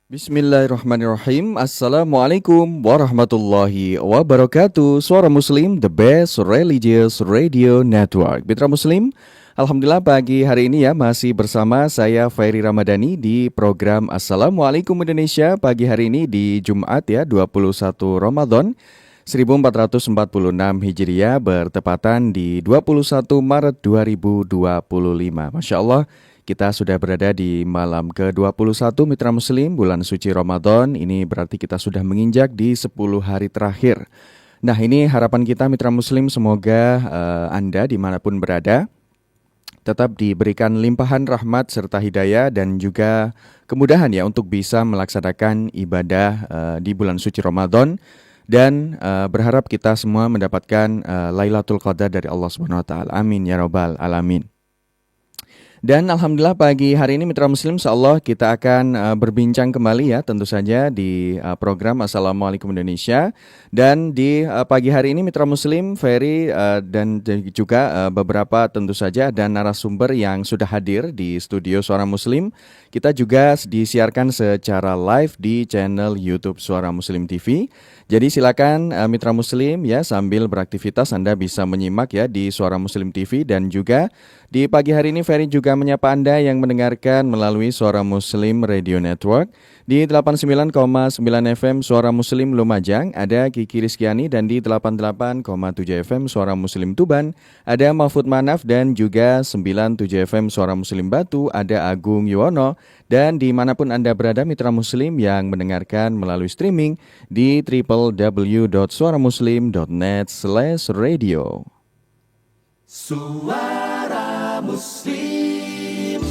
Bismillahirrahmanirrahim. Assalamualaikum warahmatullahi wabarakatuh. Suara Muslim, the best religious radio network. Mitra Muslim, Alhamdulillah pagi hari ini ya masih bersama saya Ferry Ramadhani di program Assalamualaikum Indonesia pagi hari ini di Jumat ya 21 Ramadan 1446 Hijriah bertepatan di 21 Maret 2025. Masya Allah, kita sudah berada di malam ke-21 Mitra Muslim bulan suci Ramadan. Ini berarti kita sudah menginjak di 10 hari terakhir. Nah, ini harapan kita Mitra Muslim, semoga Anda dimanapun berada tetap diberikan limpahan rahmat serta hidayah dan juga kemudahan ya untuk bisa melaksanakan ibadah di bulan suci Ramadan. Dan berharap kita semua mendapatkan Lailatul Qadar dari Allah Subhanahu wa taala. Amin ya rabbal alamin. Dan alhamdulillah pagi hari ini Mitra Muslim insyaallah kita akan berbincang kembali ya tentu saja di program Assalamualaikum Indonesia. Dan di pagi hari ini Mitra Muslim, Ferry dan juga beberapa tentu saja dan narasumber yang sudah hadir di studio Suara Muslim. Kita juga disiarkan secara live di channel YouTube Suara Muslim TV. Jadi silakan Mitra Muslim ya sambil beraktivitas Anda bisa menyimak ya di Suara Muslim TV. Dan juga di pagi hari ini Ferry juga menyapa Anda yang mendengarkan melalui Suara Muslim Radio Network di 89,9 FM Suara Muslim Lumajang ada Kiki Rizkyani, dan di 88,7 FM Suara Muslim Tuban ada Mahfud Manaf, dan juga 97 FM Suara Muslim Batu ada Agung Yuwono. Dan dimanapun Anda berada Mitra Muslim yang mendengarkan melalui streaming di www.suaramuslim.net/radio. Suara Muslim.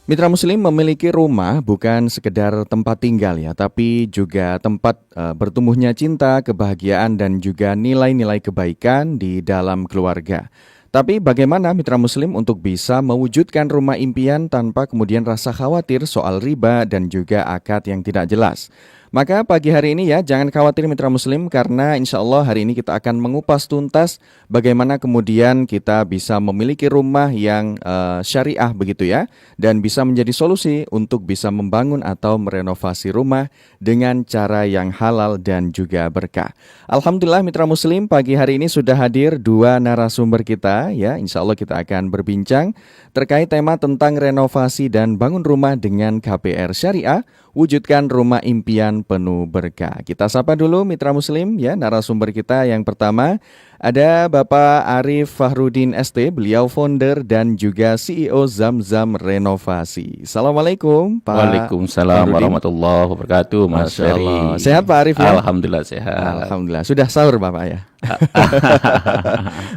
Mitra Muslim memiliki rumah bukan sekedar tempat tinggal ya, tapi juga tempat bertumbuhnya cinta, kebahagiaan, dan juga nilai-nilai kebaikan di dalam keluarga. Tapi bagaimana Mitra Muslim untuk bisa mewujudkan rumah impian tanpa kemudian rasa khawatir soal riba dan juga akad yang tidak jelas? Maka pagi hari ini ya jangan khawatir Mitra Muslim, karena insya Allah hari ini kita akan mengupas tuntas bagaimana kemudian kita bisa memiliki rumah yang syariah begitu ya, dan bisa menjadi solusi untuk bisa membangun atau merenovasi rumah dengan cara yang halal dan juga berkah. Alhamdulillah Mitra Muslim, pagi hari ini sudah hadir dua narasumber kita ya. Insya Allah kita akan berbincang terkait tema tentang renovasi dan bangun rumah dengan KPR Syariah, wujudkan rumah impian penuh berkah. Kita sapa dulu Mitra Muslim ya, narasumber kita yang pertama ada Bapak Arif Fahrudin ST, beliau founder dan juga CEO Zamzam Renovasi. Assalamualaikum Pak. Waalaikumsalam warahmatullahi wabarakatuh Mas Ferry. Sehat Pak Arif ya? Alhamdulillah sehat. Alhamdulillah. Sudah sahur Bapak ya?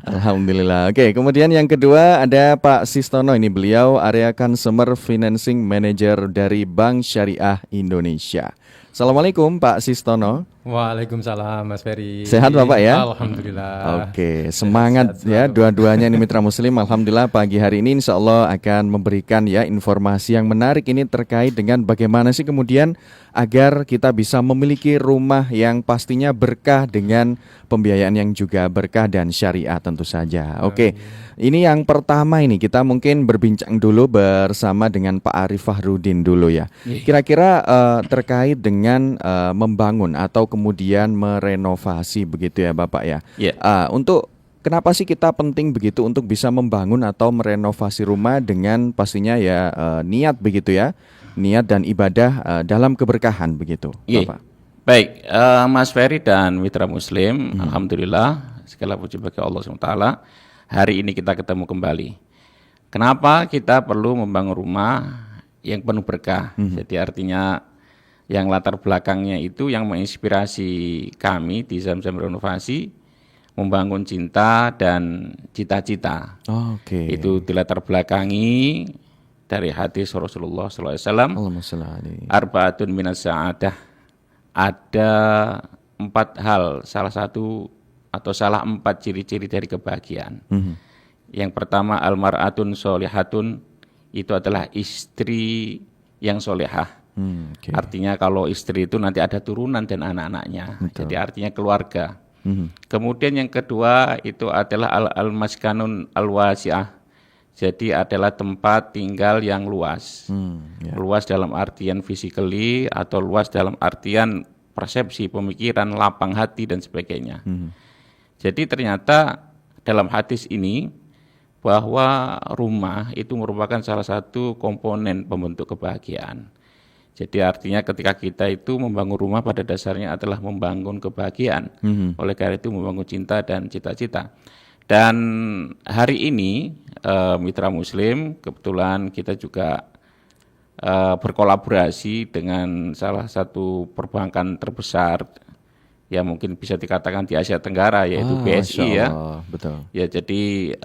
Alhamdulillah. Oke, kemudian yang kedua ada Pak Sistono, ini beliau Area Consumer Financing Manager dari Bank Syariah Indonesia. Assalamualaikum Pak Sistono. Waalaikumsalam Mas Ferry. Sehat Bapak ya? Alhamdulillah. Oke, semangat sehat, ya dua-duanya ini Mitra Muslim. Alhamdulillah pagi hari ini insya Allah akan memberikan ya informasi yang menarik ini terkait dengan bagaimana sih kemudian agar kita bisa memiliki rumah yang pastinya berkah dengan pembiayaan yang juga berkah dan syariah tentu saja. Oke, ini yang pertama ini kita mungkin berbincang dulu bersama dengan Pak Arif Fahrudin dulu ya. Kira-kira terkait dengan membangun atau kemudian merenovasi begitu ya Bapak ya. Untuk kenapa sih kita penting begitu untuk bisa membangun atau merenovasi rumah dengan pastinya ya niat begitu ya, niat dan ibadah dalam keberkahan begitu Bapak. Baik, Mas Ferry dan Mitra Muslim, Alhamdulillah segala puji bagi Allah SWT. Hari ini kita ketemu kembali. Kenapa kita perlu membangun rumah yang penuh berkah? Jadi artinya yang latar belakangnya itu yang menginspirasi kami di Zamzam Renovasi membangun cinta dan cita-cita. Itu dilatar belakangi dari hadis Rasulullah SAW. Arba'atun minas sa'adah. Ada 4 hal, salah 4 ciri-ciri dari kebahagiaan. Yang pertama almar'atun sholihatun, itu adalah istri yang solehah. Artinya kalau istri itu nanti ada turunan dan anak-anaknya. Jadi artinya keluarga. Kemudian yang kedua itu adalah al-maskanun al-wasi'ah. Jadi adalah tempat tinggal yang luas. Ya. Luas dalam artian physically atau luas dalam artian persepsi, pemikiran, lapang hati dan sebagainya. Jadi ternyata dalam hadis ini bahwa rumah itu merupakan salah satu komponen pembentuk kebahagiaan. Jadi artinya ketika kita itu membangun rumah pada dasarnya adalah membangun kebahagiaan. Oleh karena itu membangun cinta dan cita-cita. Dan hari ini Mitra Muslim kebetulan kita juga berkolaborasi dengan salah satu perbankan terbesar ya mungkin bisa dikatakan di Asia Tenggara yaitu BSI ya. Betul. Ya jadi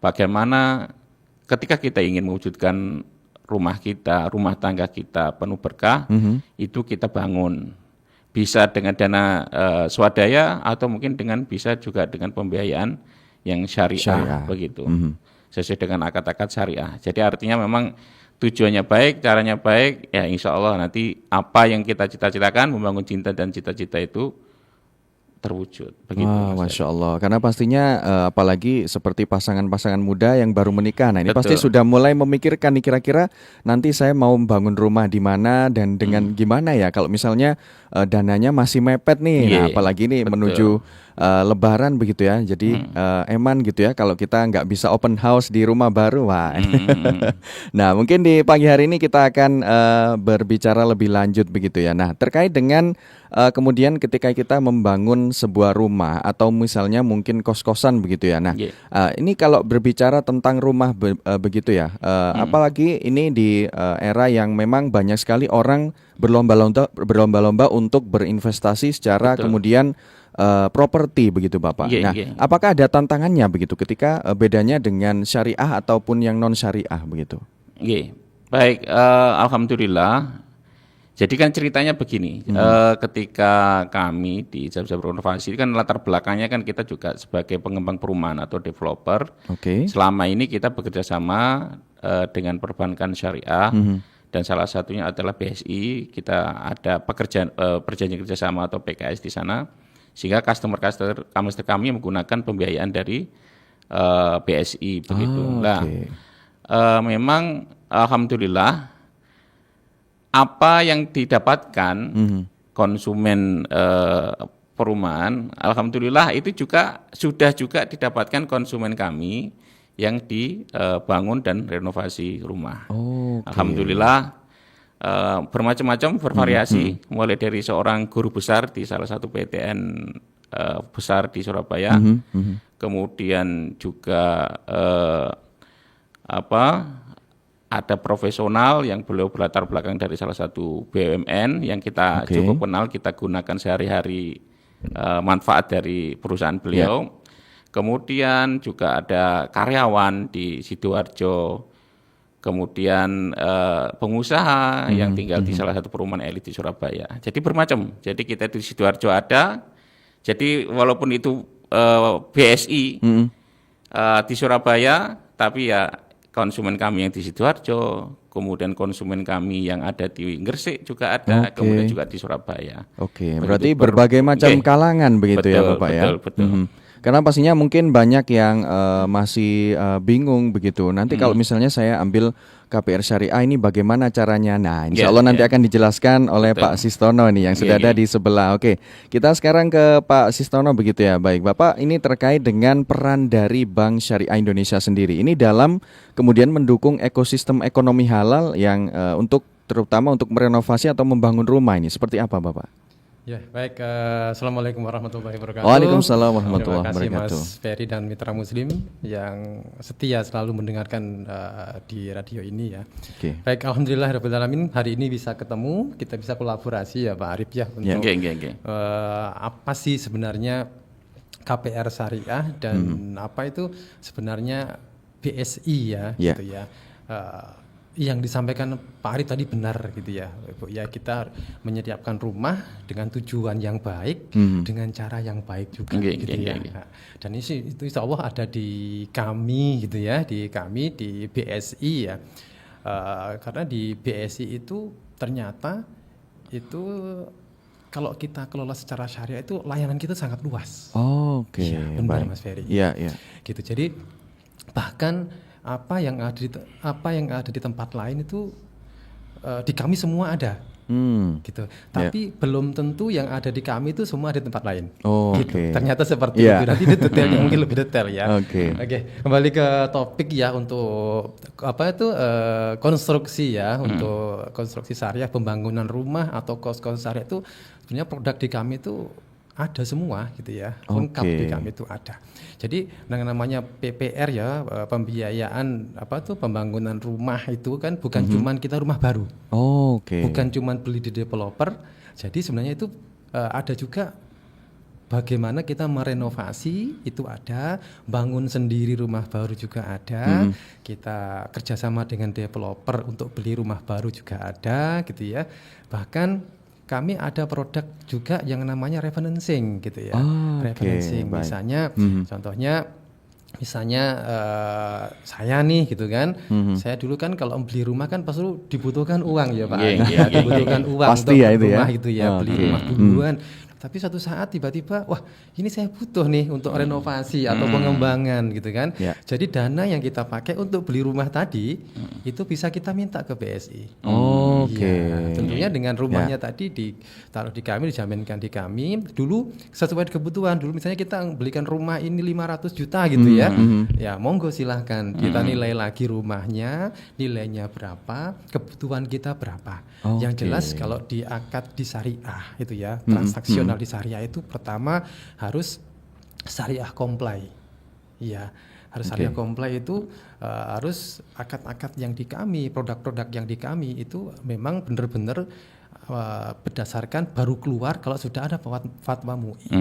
bagaimana ketika kita ingin mewujudkan rumah kita, rumah tangga kita penuh berkah, itu kita bangun. Bisa dengan dana swadaya atau mungkin bisa juga dengan pembiayaan yang syariah. Begitu. Sesuai dengan akad-akad syariah. Jadi artinya memang tujuannya baik, caranya baik, ya insya Allah nanti apa yang kita cita-citakan, membangun cinta dan cita-cita itu terwujud. Begitu, Masya Allah. Karena pastinya apalagi seperti pasangan-pasangan muda yang baru menikah. Nah ini Betul. pasti sudah mulai memikirkan nih kira-kira nanti saya mau membangun rumah di mana dan dengan gimana ya. Kalau misalnya dananya masih mepet nih. Nah apalagi nih menuju Lebaran begitu ya. Jadi eman gitu ya kalau kita nggak bisa open house di rumah baru. Wah. Nah mungkin di pagi hari ini kita akan berbicara lebih lanjut begitu ya. Nah terkait dengan kemudian ketika kita membangun sebuah rumah atau misalnya mungkin kos-kosan begitu ya. Nah, ini kalau berbicara tentang rumah begitu ya. Apalagi ini di era yang memang banyak sekali orang berlomba-lomba untuk berinvestasi secara kemudian properti begitu Bapak. Apakah ada tantangannya begitu ketika bedanya dengan syariah ataupun yang non syariah begitu? Baik, alhamdulillah. Jadi kan ceritanya begini, ketika kami di Zabzab Renovasi kan latar belakangnya kan kita juga sebagai pengembang perumahan atau developer. Selama ini kita bekerja sama dengan perbankan syariah dan salah satunya adalah BSI. Kita ada perjanjian kerjasama atau PKS di sana, sehingga customer kami menggunakan pembiayaan dari BSI begitu. Memang alhamdulillah. Apa yang didapatkan konsumen perumahan, alhamdulillah itu sudah juga didapatkan konsumen kami yang dibangun dan renovasi rumah. Alhamdulillah bermacam-macam, bervariasi, mulai dari seorang guru besar di salah satu PTN besar di Surabaya, kemudian juga ada profesional yang beliau berlatar belakang dari salah satu BUMN yang kita cukup kenal, kita gunakan sehari-hari manfaat dari perusahaan beliau. Kemudian juga ada karyawan di Sidoarjo, kemudian pengusaha yang tinggal di salah satu perumahan elit di Surabaya. Jadi bermacam. Jadi kita di Sidoarjo ada. Jadi walaupun itu BSI di Surabaya, tapi ya konsumen kami yang di Sidoarjo, kemudian konsumen kami yang ada di Gresik juga ada, kemudian juga di Surabaya. Berarti berbagai macam kalangan begitu ya Bapak ya. Betul. Karena pastinya mungkin banyak yang masih bingung begitu. Nanti kalau misalnya saya ambil KPR Syariah ini bagaimana caranya? Nah, insya Allah nanti akan dijelaskan oleh Pak Sistono nih yang sudah ada di sebelah. Kita sekarang ke Pak Sistono begitu ya. Baik, Bapak ini terkait dengan peran dari Bank Syariah Indonesia sendiri. Ini dalam kemudian mendukung ekosistem ekonomi halal yang terutama untuk merenovasi atau membangun rumah ini. Seperti apa Bapak? Ya, baik. Assalamualaikum warahmatullahi wabarakatuh. Waalaikumsalam warahmatullahi wabarakatuh. Terima kasih Mas Ferry dan Mitra Muslim yang setia selalu mendengarkan di radio ini ya. Baik, alhamdulillahirrahmanirrahim. Hari ini bisa ketemu, kita bisa kolaborasi ya Pak Arif ya untuk apa sih sebenarnya KPR Syariah dan apa itu sebenarnya BSI ya, gitu ya. Yang disampaikan Pak Arif tadi benar gitu ya, Ibu. Ya kita menyediakan rumah dengan tujuan yang baik, dengan cara yang baik juga, gitu ya. Dan itu insya Allah ada di kami gitu ya, di kami di BSI ya. Karena di BSI itu ternyata itu kalau kita kelola secara syariah itu layanan kita sangat luas. Ya, benar Mas Ferry. Iya. Gitu. Jadi Bahkan apa yang ada di tempat lain itu di kami semua ada. Gitu. Tapi belum tentu yang ada di kami itu semua ada di tempat lain. Gitu. Ternyata seperti itu. Nanti detailnya mungkin lebih detail ya. Oke, kembali ke topik ya untuk konstruksi ya, untuk konstruksi syariah, pembangunan rumah atau kos-kos syariah itu sebenarnya produk di kami itu ada semua gitu ya, lengkap di kami itu ada. Jadi namanya PPR ya, pembiayaan pembangunan rumah itu kan bukan cuman kita rumah baru, bukan cuman beli di developer. Jadi sebenarnya itu ada juga bagaimana kita merenovasi itu ada, bangun sendiri rumah baru juga ada, kita kerjasama dengan developer untuk beli rumah baru juga ada gitu ya. Bahkan kami ada produk juga yang namanya referencing gitu ya. Referencing misalnya contohnya saya nih gitu kan. Saya dulu kan kalau beli rumah kan pasti dibutuhkan uang ya Pak. Dibutuhkan uang pasti untuk ya itu rumah ya. itu ya, beli rumah duluan. Tapi suatu saat tiba-tiba, wah ini saya butuh nih untuk renovasi atau pengembangan gitu kan. Jadi dana yang kita pakai untuk beli rumah tadi itu bisa kita minta ke BSI. Tentunya dengan rumahnya tadi ditaruh di kami, dijaminkan di kami. Dulu sesuai kebutuhan. Dulu misalnya kita belikan rumah ini 500 juta gitu ya. Ya monggo silahkan kita nilai lagi rumahnya, nilainya berapa, kebutuhan kita berapa. Yang jelas kalau di akad di syariah itu ya, transaksional di syariah itu pertama harus syariah comply. Iya, harus syariah comply itu harus akad-akad yang di kami, produk-produk yang di kami itu memang benar-benar berdasarkan baru keluar kalau sudah ada fatwa MUI.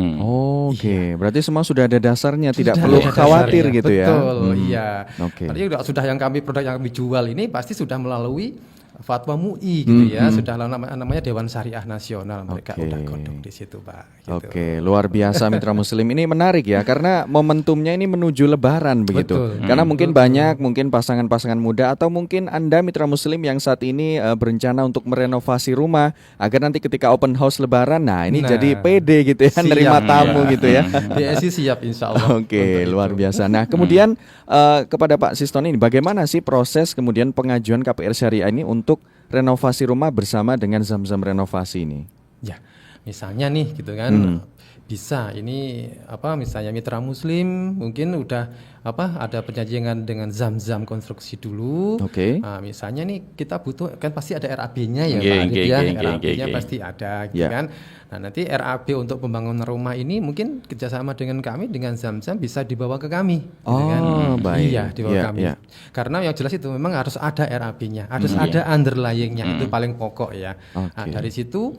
Berarti semua sudah ada dasarnya, tidak perlu khawatir gitu ya. Betul, iya. Tadi sudah yang kami produk yang kami jual ini pasti sudah melalui fatwa MUI gitu ya, sudah namanya Dewan Syariah Nasional, mereka udah kodok di situ Pak. Gitu. Luar biasa Mitra Muslim, ini menarik ya karena momentumnya ini menuju Lebaran begitu. Karena mungkin mungkin pasangan-pasangan muda atau mungkin Anda Mitra Muslim yang saat ini berencana untuk merenovasi rumah agar nanti ketika open house Lebaran, jadi pede gitu ya, nerima tamu gitu ya. BSI siap insya Allah. Luar biasa. Nah kemudian kepada Pak Siston ini, bagaimana sih proses kemudian pengajuan KPR Syariah ini untuk renovasi rumah bersama dengan Zamzam Renovasi ini? Ya, misalnya nih gitu kan, bisa ini misalnya Mitra Muslim mungkin udah ada perjanjian dengan Zamzam konstruksi dulu. Misalnya nih kita butuh kan pasti ada RAB-nya ya Pak Adit ya, RAB-nya pasti ada gitu kan. Nah nanti RAB untuk pembangunan rumah ini mungkin kerjasama dengan kami dengan Zamzam bisa dibawa ke kami. Gitu kan? Baik. Iya dibawa ke kami. Karena yang jelas itu memang harus ada RAB-nya, harus ada underlying-nya, itu paling pokok ya. Nah dari situ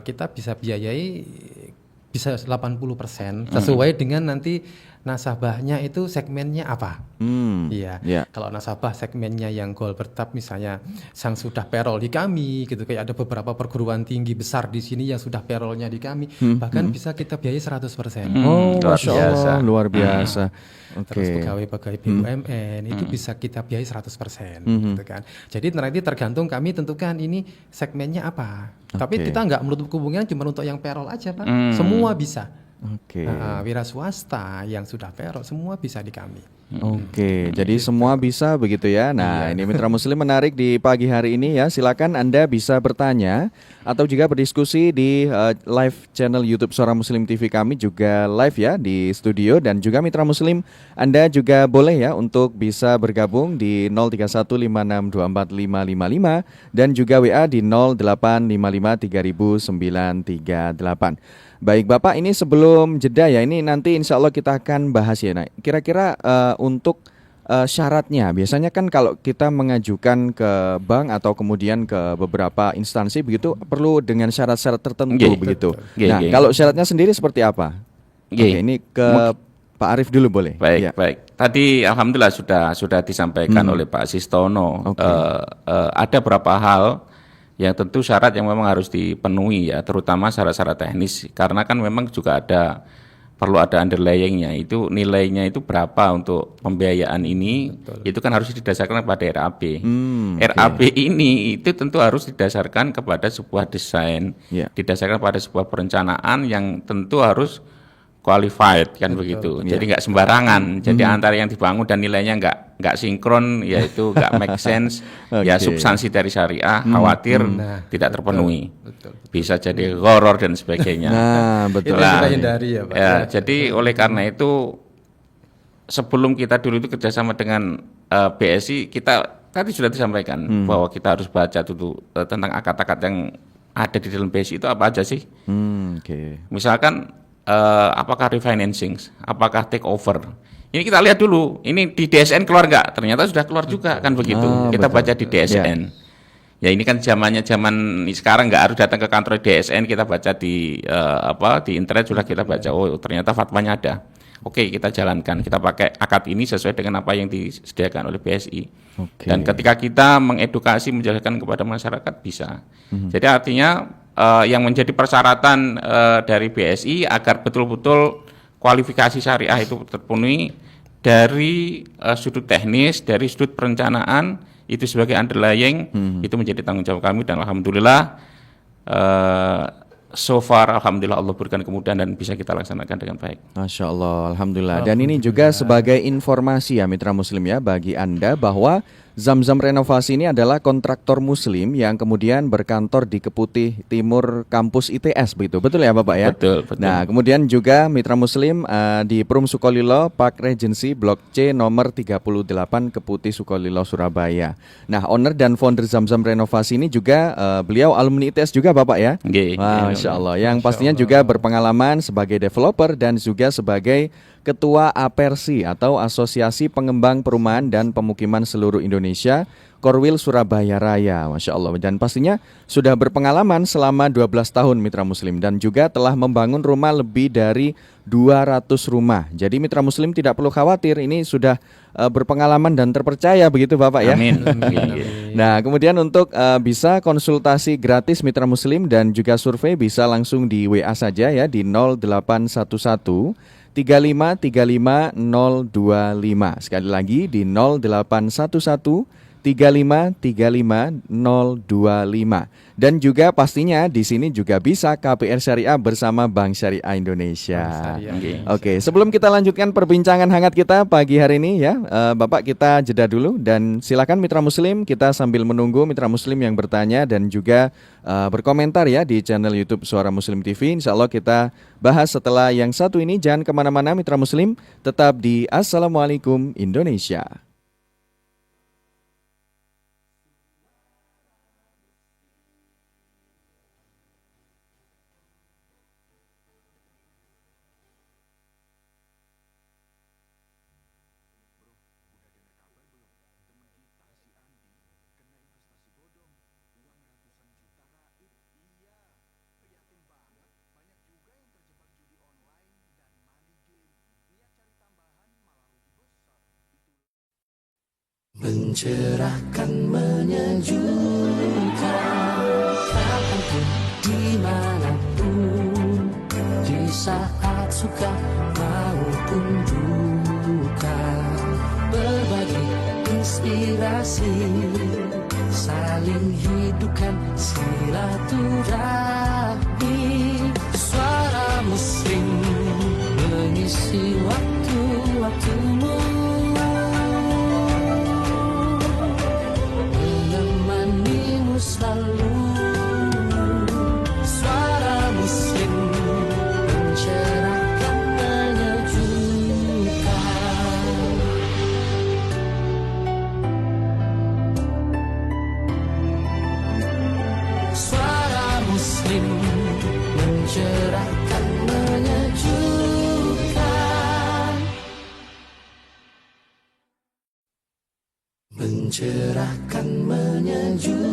kita bisa biayai bisa 80% sesuai dengan nanti nasabahnya itu segmennya apa. Kalau nasabah segmennya yang goal bertap misalnya yang sudah payroll di kami gitu, kayak ada beberapa perguruan tinggi besar di sini yang sudah payrollnya di kami, bahkan bisa kita biayai 100%. Masya Allah, luar biasa. Terus pegawai-pegawai BUMN itu bisa kita biayai 100% gitu kan. Jadi nanti tergantung kami tentukan ini segmennya apa. Tapi kita nggak menutup kemungkinan cuma untuk yang payroll aja Pak. Semua bisa. Wira swasta yang sudah payroll semua bisa di kami. Jadi semua bisa begitu ya. Nah ini Mitra Muslim menarik di pagi hari ini ya. Silakan Anda bisa bertanya atau juga berdiskusi di live channel YouTube Suara Muslim TV kami juga live ya di studio, dan juga Mitra Muslim Anda juga boleh ya untuk bisa bergabung di 0315624555 dan juga WA di 0855300938. Baik Bapak, ini sebelum jeda ya, ini nanti insya Allah kita akan bahas ya. Nah, kira-kira untuk syaratnya, biasanya kan kalau kita mengajukan ke bank atau kemudian ke beberapa instansi begitu perlu dengan syarat-syarat tertentu begitu. Kalau syaratnya sendiri seperti apa? Ini ke Pak Arief dulu boleh? Baik. Tadi alhamdulillah sudah disampaikan oleh Pak Sistono. Ada beberapa hal yang tentu syarat yang memang harus dipenuhi ya, terutama syarat-syarat teknis, karena kan memang juga perlu ada underlying-nya, itu nilainya itu berapa untuk pembiayaan ini. Itu kan harus didasarkan pada RAB. RAB ini itu tentu harus didasarkan kepada sebuah desain, didasarkan pada sebuah perencanaan yang tentu harus qualified kan begitu. Jadi nggak sembarangan. Jadi antara yang dibangun dan nilainya nggak sinkron, yaitu nggak make sense. Ya substansi dari syariah khawatir tidak terpenuhi. Bisa jadi gharar dan sebagainya. Nah, betul. Itu yang kita hindari ya, Pak. Ya, jadi oleh karena itu sebelum kita dulu itu kerjasama dengan BSI, kita tadi sudah disampaikan bahwa kita harus baca dulu tentang akad-akad yang ada di dalam BSI itu apa aja sih. Misalkan apakah refinancing, apakah take over. Ini kita lihat dulu, ini di DSN keluar nggak? Ternyata sudah keluar juga kan begitu. Kita baca di DSN. Ya ini kan zaman sekarang nggak harus datang ke kantor DSN, kita baca di di internet sudah kita baca. Oh ternyata fatwanya ada. Oke, kita jalankan, kita pakai akad ini sesuai dengan apa yang disediakan oleh BSI. Dan ketika kita mengedukasi, menjelaskan kepada masyarakat bisa. Jadi artinya yang menjadi persyaratan dari BSI agar betul-betul kualifikasi syariah itu terpenuhi dari sudut teknis, dari sudut perencanaan, itu sebagai underlying, itu menjadi tanggung jawab kami dan alhamdulillah so far alhamdulillah Allah berikan kemudahan dan bisa kita laksanakan dengan baik. Masya Allah, alhamdulillah. Dan ini juga sebagai informasi ya mitra muslim ya bagi Anda bahwa Zamzam Renovasi ini adalah kontraktor muslim yang kemudian berkantor di Keputih Timur Kampus ITS begitu. Betul ya Bapak ya? Betul. Nah, kemudian juga mitra muslim di Perum Sukolilo Park Regency Blok C nomor 38 Keputih Sukolilo Surabaya. Nah, owner dan founder Zamzam Renovasi ini juga beliau alumni ITS juga Bapak ya? Wah, Masya Allah. Yang pastinya juga berpengalaman sebagai developer dan juga sebagai Ketua APERSI atau Asosiasi Pengembang Perumahan dan Pemukiman Seluruh Indonesia, Korwil Surabaya Raya, Masya Allah. Dan pastinya sudah berpengalaman selama 12 tahun mitra muslim dan juga telah membangun rumah lebih dari 200 rumah. Jadi mitra muslim tidak perlu khawatir, ini sudah berpengalaman dan terpercaya begitu Bapak ya. Amin. Nah kemudian untuk bisa konsultasi gratis mitra muslim dan juga survei bisa langsung di WA saja ya di 0811 3535 025. Sekali lagi di 0811 3535 025. Dan juga pastinya di sini juga bisa KPR Syariah bersama Bank Syariah Indonesia. Oke, sebelum kita lanjutkan perbincangan hangat kita pagi hari ini ya, Bapak kita jeda dulu dan silakan mitra muslim kita sambil menunggu mitra muslim yang bertanya dan juga berkomentar ya di channel YouTube Suara Muslim TV. Insya Allah kita bahas setelah yang satu ini. Jangan kemana-mana mitra muslim, tetap di Assalamualaikum Indonesia. Mencerahkan, menyejukkan, kapanpun, dimanapun, di saat suka maupun duka, berbagi inspirasi, saling hidupkan silaturahmi. Suara Muslim mengisi waktu-waktumu, selalu. Suara Muslim mencerahkan, menyejukkan. Suara Muslim mencerahkan, menyejukkan. Mencerahkan, menyejukkan,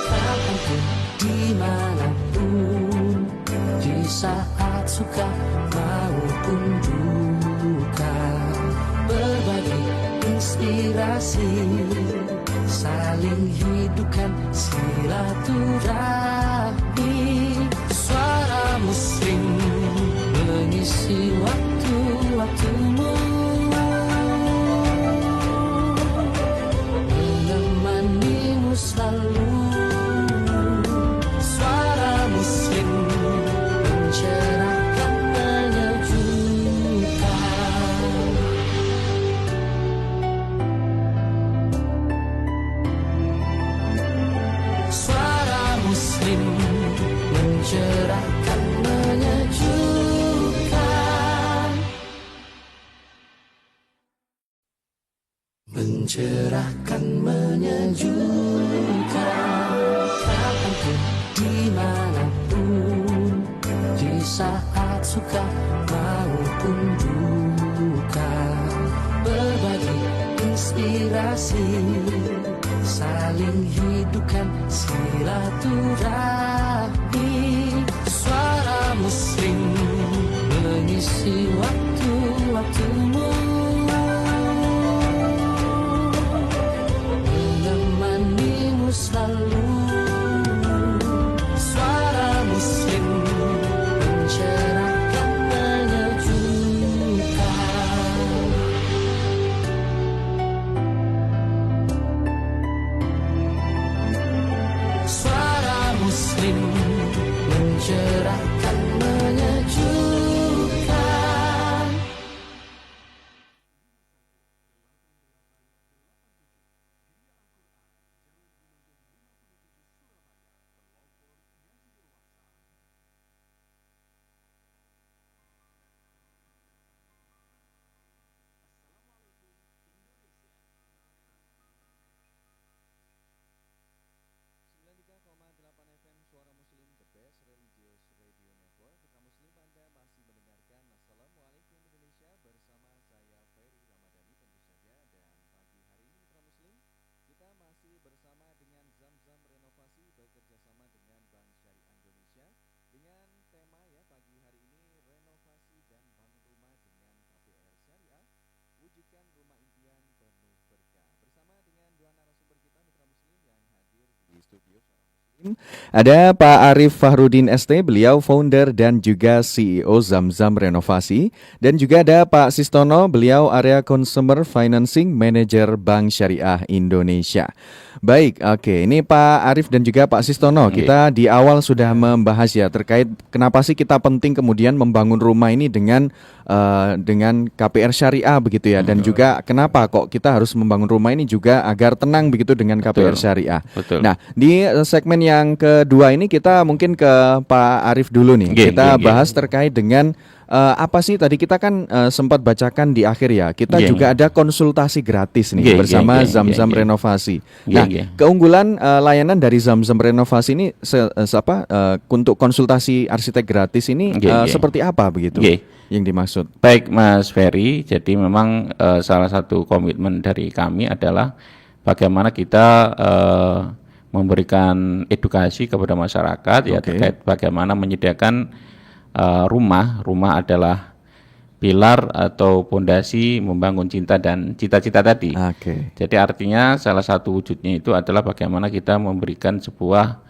kapanpun, dimanapun, di saat suka maupun duka, berbagi inspirasi, saling hidupkan silaturahmi. Suara Muslim mengisi waktu-waktumu, selalu. Suara Muslim mencerahkan, mencerahkan, menyejukkan. Kapanpun, dimanapun, di saat suka maupun duka, berbagi inspirasi, saling hidupkan silaturahmi. Suara Muslim mengisi waktu-waktumu, menemanimu selalu. Suara Muslim mencerahkan, menyejukkan. Suara Muslim mencerahkan, menyejukkan. Ada Pak Arif Fahrudin ST, beliau founder dan juga CEO Zamzam Renovasi. Dan juga ada Pak Sistono, beliau Area Consumer Financing Manager Bank Syariah Indonesia. Baik, oke. Ini Pak Arif dan juga Pak Sistono, kita di awal sudah membahas ya terkait kenapa sih kita penting kemudian membangun rumah ini dengan KPR Syariah begitu ya, dan juga kenapa kok kita harus membangun rumah ini juga agar tenang begitu dengan KPR Syariah. Betul. Nah, di segmen yang kedua ini kita mungkin ke Pak Arif dulu nih. Kita bahas terkait dengan apa sih tadi kita kan sempat bacakan di akhir ya. Kita juga ada konsultasi gratis nih bersama Zamzam Renovasi. Nah, keunggulan layanan dari Zamzam Renovasi ini untuk konsultasi arsitek gratis ini seperti apa begitu? Yang dimaksud. Baik Mas Ferry, jadi memang salah satu komitmen dari kami adalah bagaimana kita memberikan edukasi kepada masyarakat ya terkait bagaimana menyediakan rumah adalah pilar atau pondasi membangun cinta dan cita-cita tadi. Jadi artinya salah satu wujudnya itu adalah bagaimana kita memberikan sebuah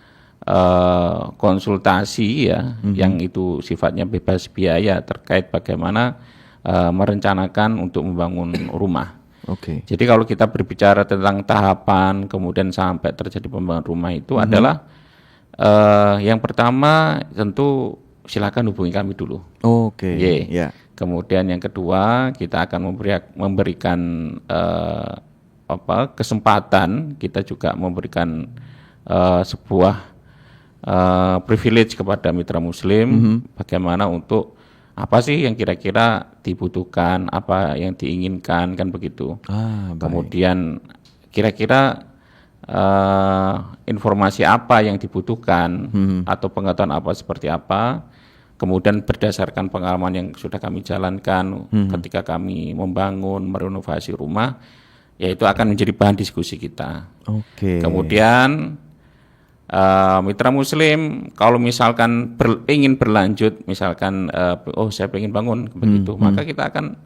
konsultasi ya yang itu sifatnya bebas biaya terkait bagaimana merencanakan untuk membangun rumah. Jadi kalau kita berbicara tentang tahapan kemudian sampai terjadi pembangunan rumah itu adalah yang pertama tentu silakan hubungi kami dulu. Kemudian yang kedua kita akan memberikan kesempatan, kita juga memberikan sebuah privilege kepada mitra muslim bagaimana untuk apa sih yang kira-kira dibutuhkan, apa yang diinginkan, kan begitu. Kemudian kira-kira informasi apa yang dibutuhkan atau pengetahuan apa seperti apa. Kemudian berdasarkan pengalaman yang sudah kami jalankan ketika kami membangun, merenovasi rumah, yaitu akan menjadi bahan diskusi kita. Kemudian mitra muslim kalau misalkan ingin berlanjut, misalkan saya ingin bangun begitu, maka kita akan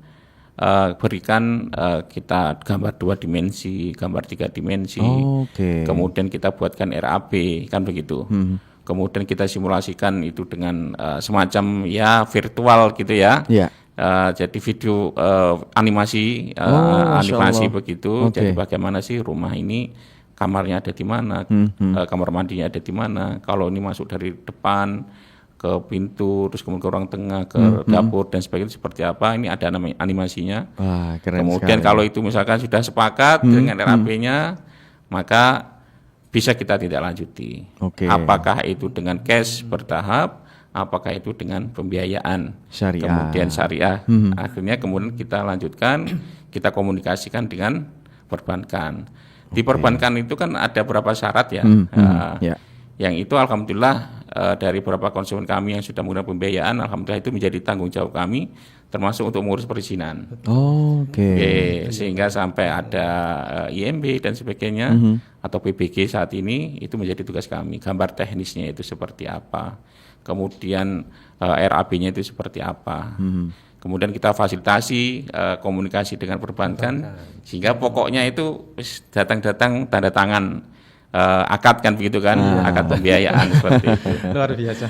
berikan kita gambar 2 dimensi, gambar 3 dimensi, kemudian kita buatkan RAB, kan begitu. Kemudian kita simulasikan itu dengan semacam ya virtual gitu ya. Jadi video animasi begitu. Jadi bagaimana sih rumah ini, kamarnya ada di mana, kamar mandinya ada di mana. Kalau ini masuk dari depan ke pintu, terus kemudian ke ruang tengah, ke dapur dan sebagainya seperti apa, ini ada animasinya. Kemudian sekali. Kalau itu misalkan sudah sepakat dengan RAB-nya, maka bisa kita tidak lanjuti. Apakah itu dengan cash bertahap, apakah itu dengan pembiayaan syariah. Kemudian syariah. Akhirnya kemudian kita lanjutkan, kita komunikasikan dengan perbankan. Di perbankan itu kan ada beberapa syarat ya. Yang itu alhamdulillah dari beberapa konsumen kami yang sudah menggunakan pembiayaan, alhamdulillah itu menjadi tanggung jawab kami, termasuk untuk mengurus perizinan. Sehingga sampai ada IMB dan sebagainya atau PBG saat ini itu menjadi tugas kami. Gambar teknisnya itu seperti apa, kemudian RAB-nya itu seperti apa. Kemudian kita fasilitasi komunikasi dengan perbankan sehingga pokoknya itu datang-datang tanda tangan akad kan begitu kan, akad pembiayaan seperti itu. Luar biasa.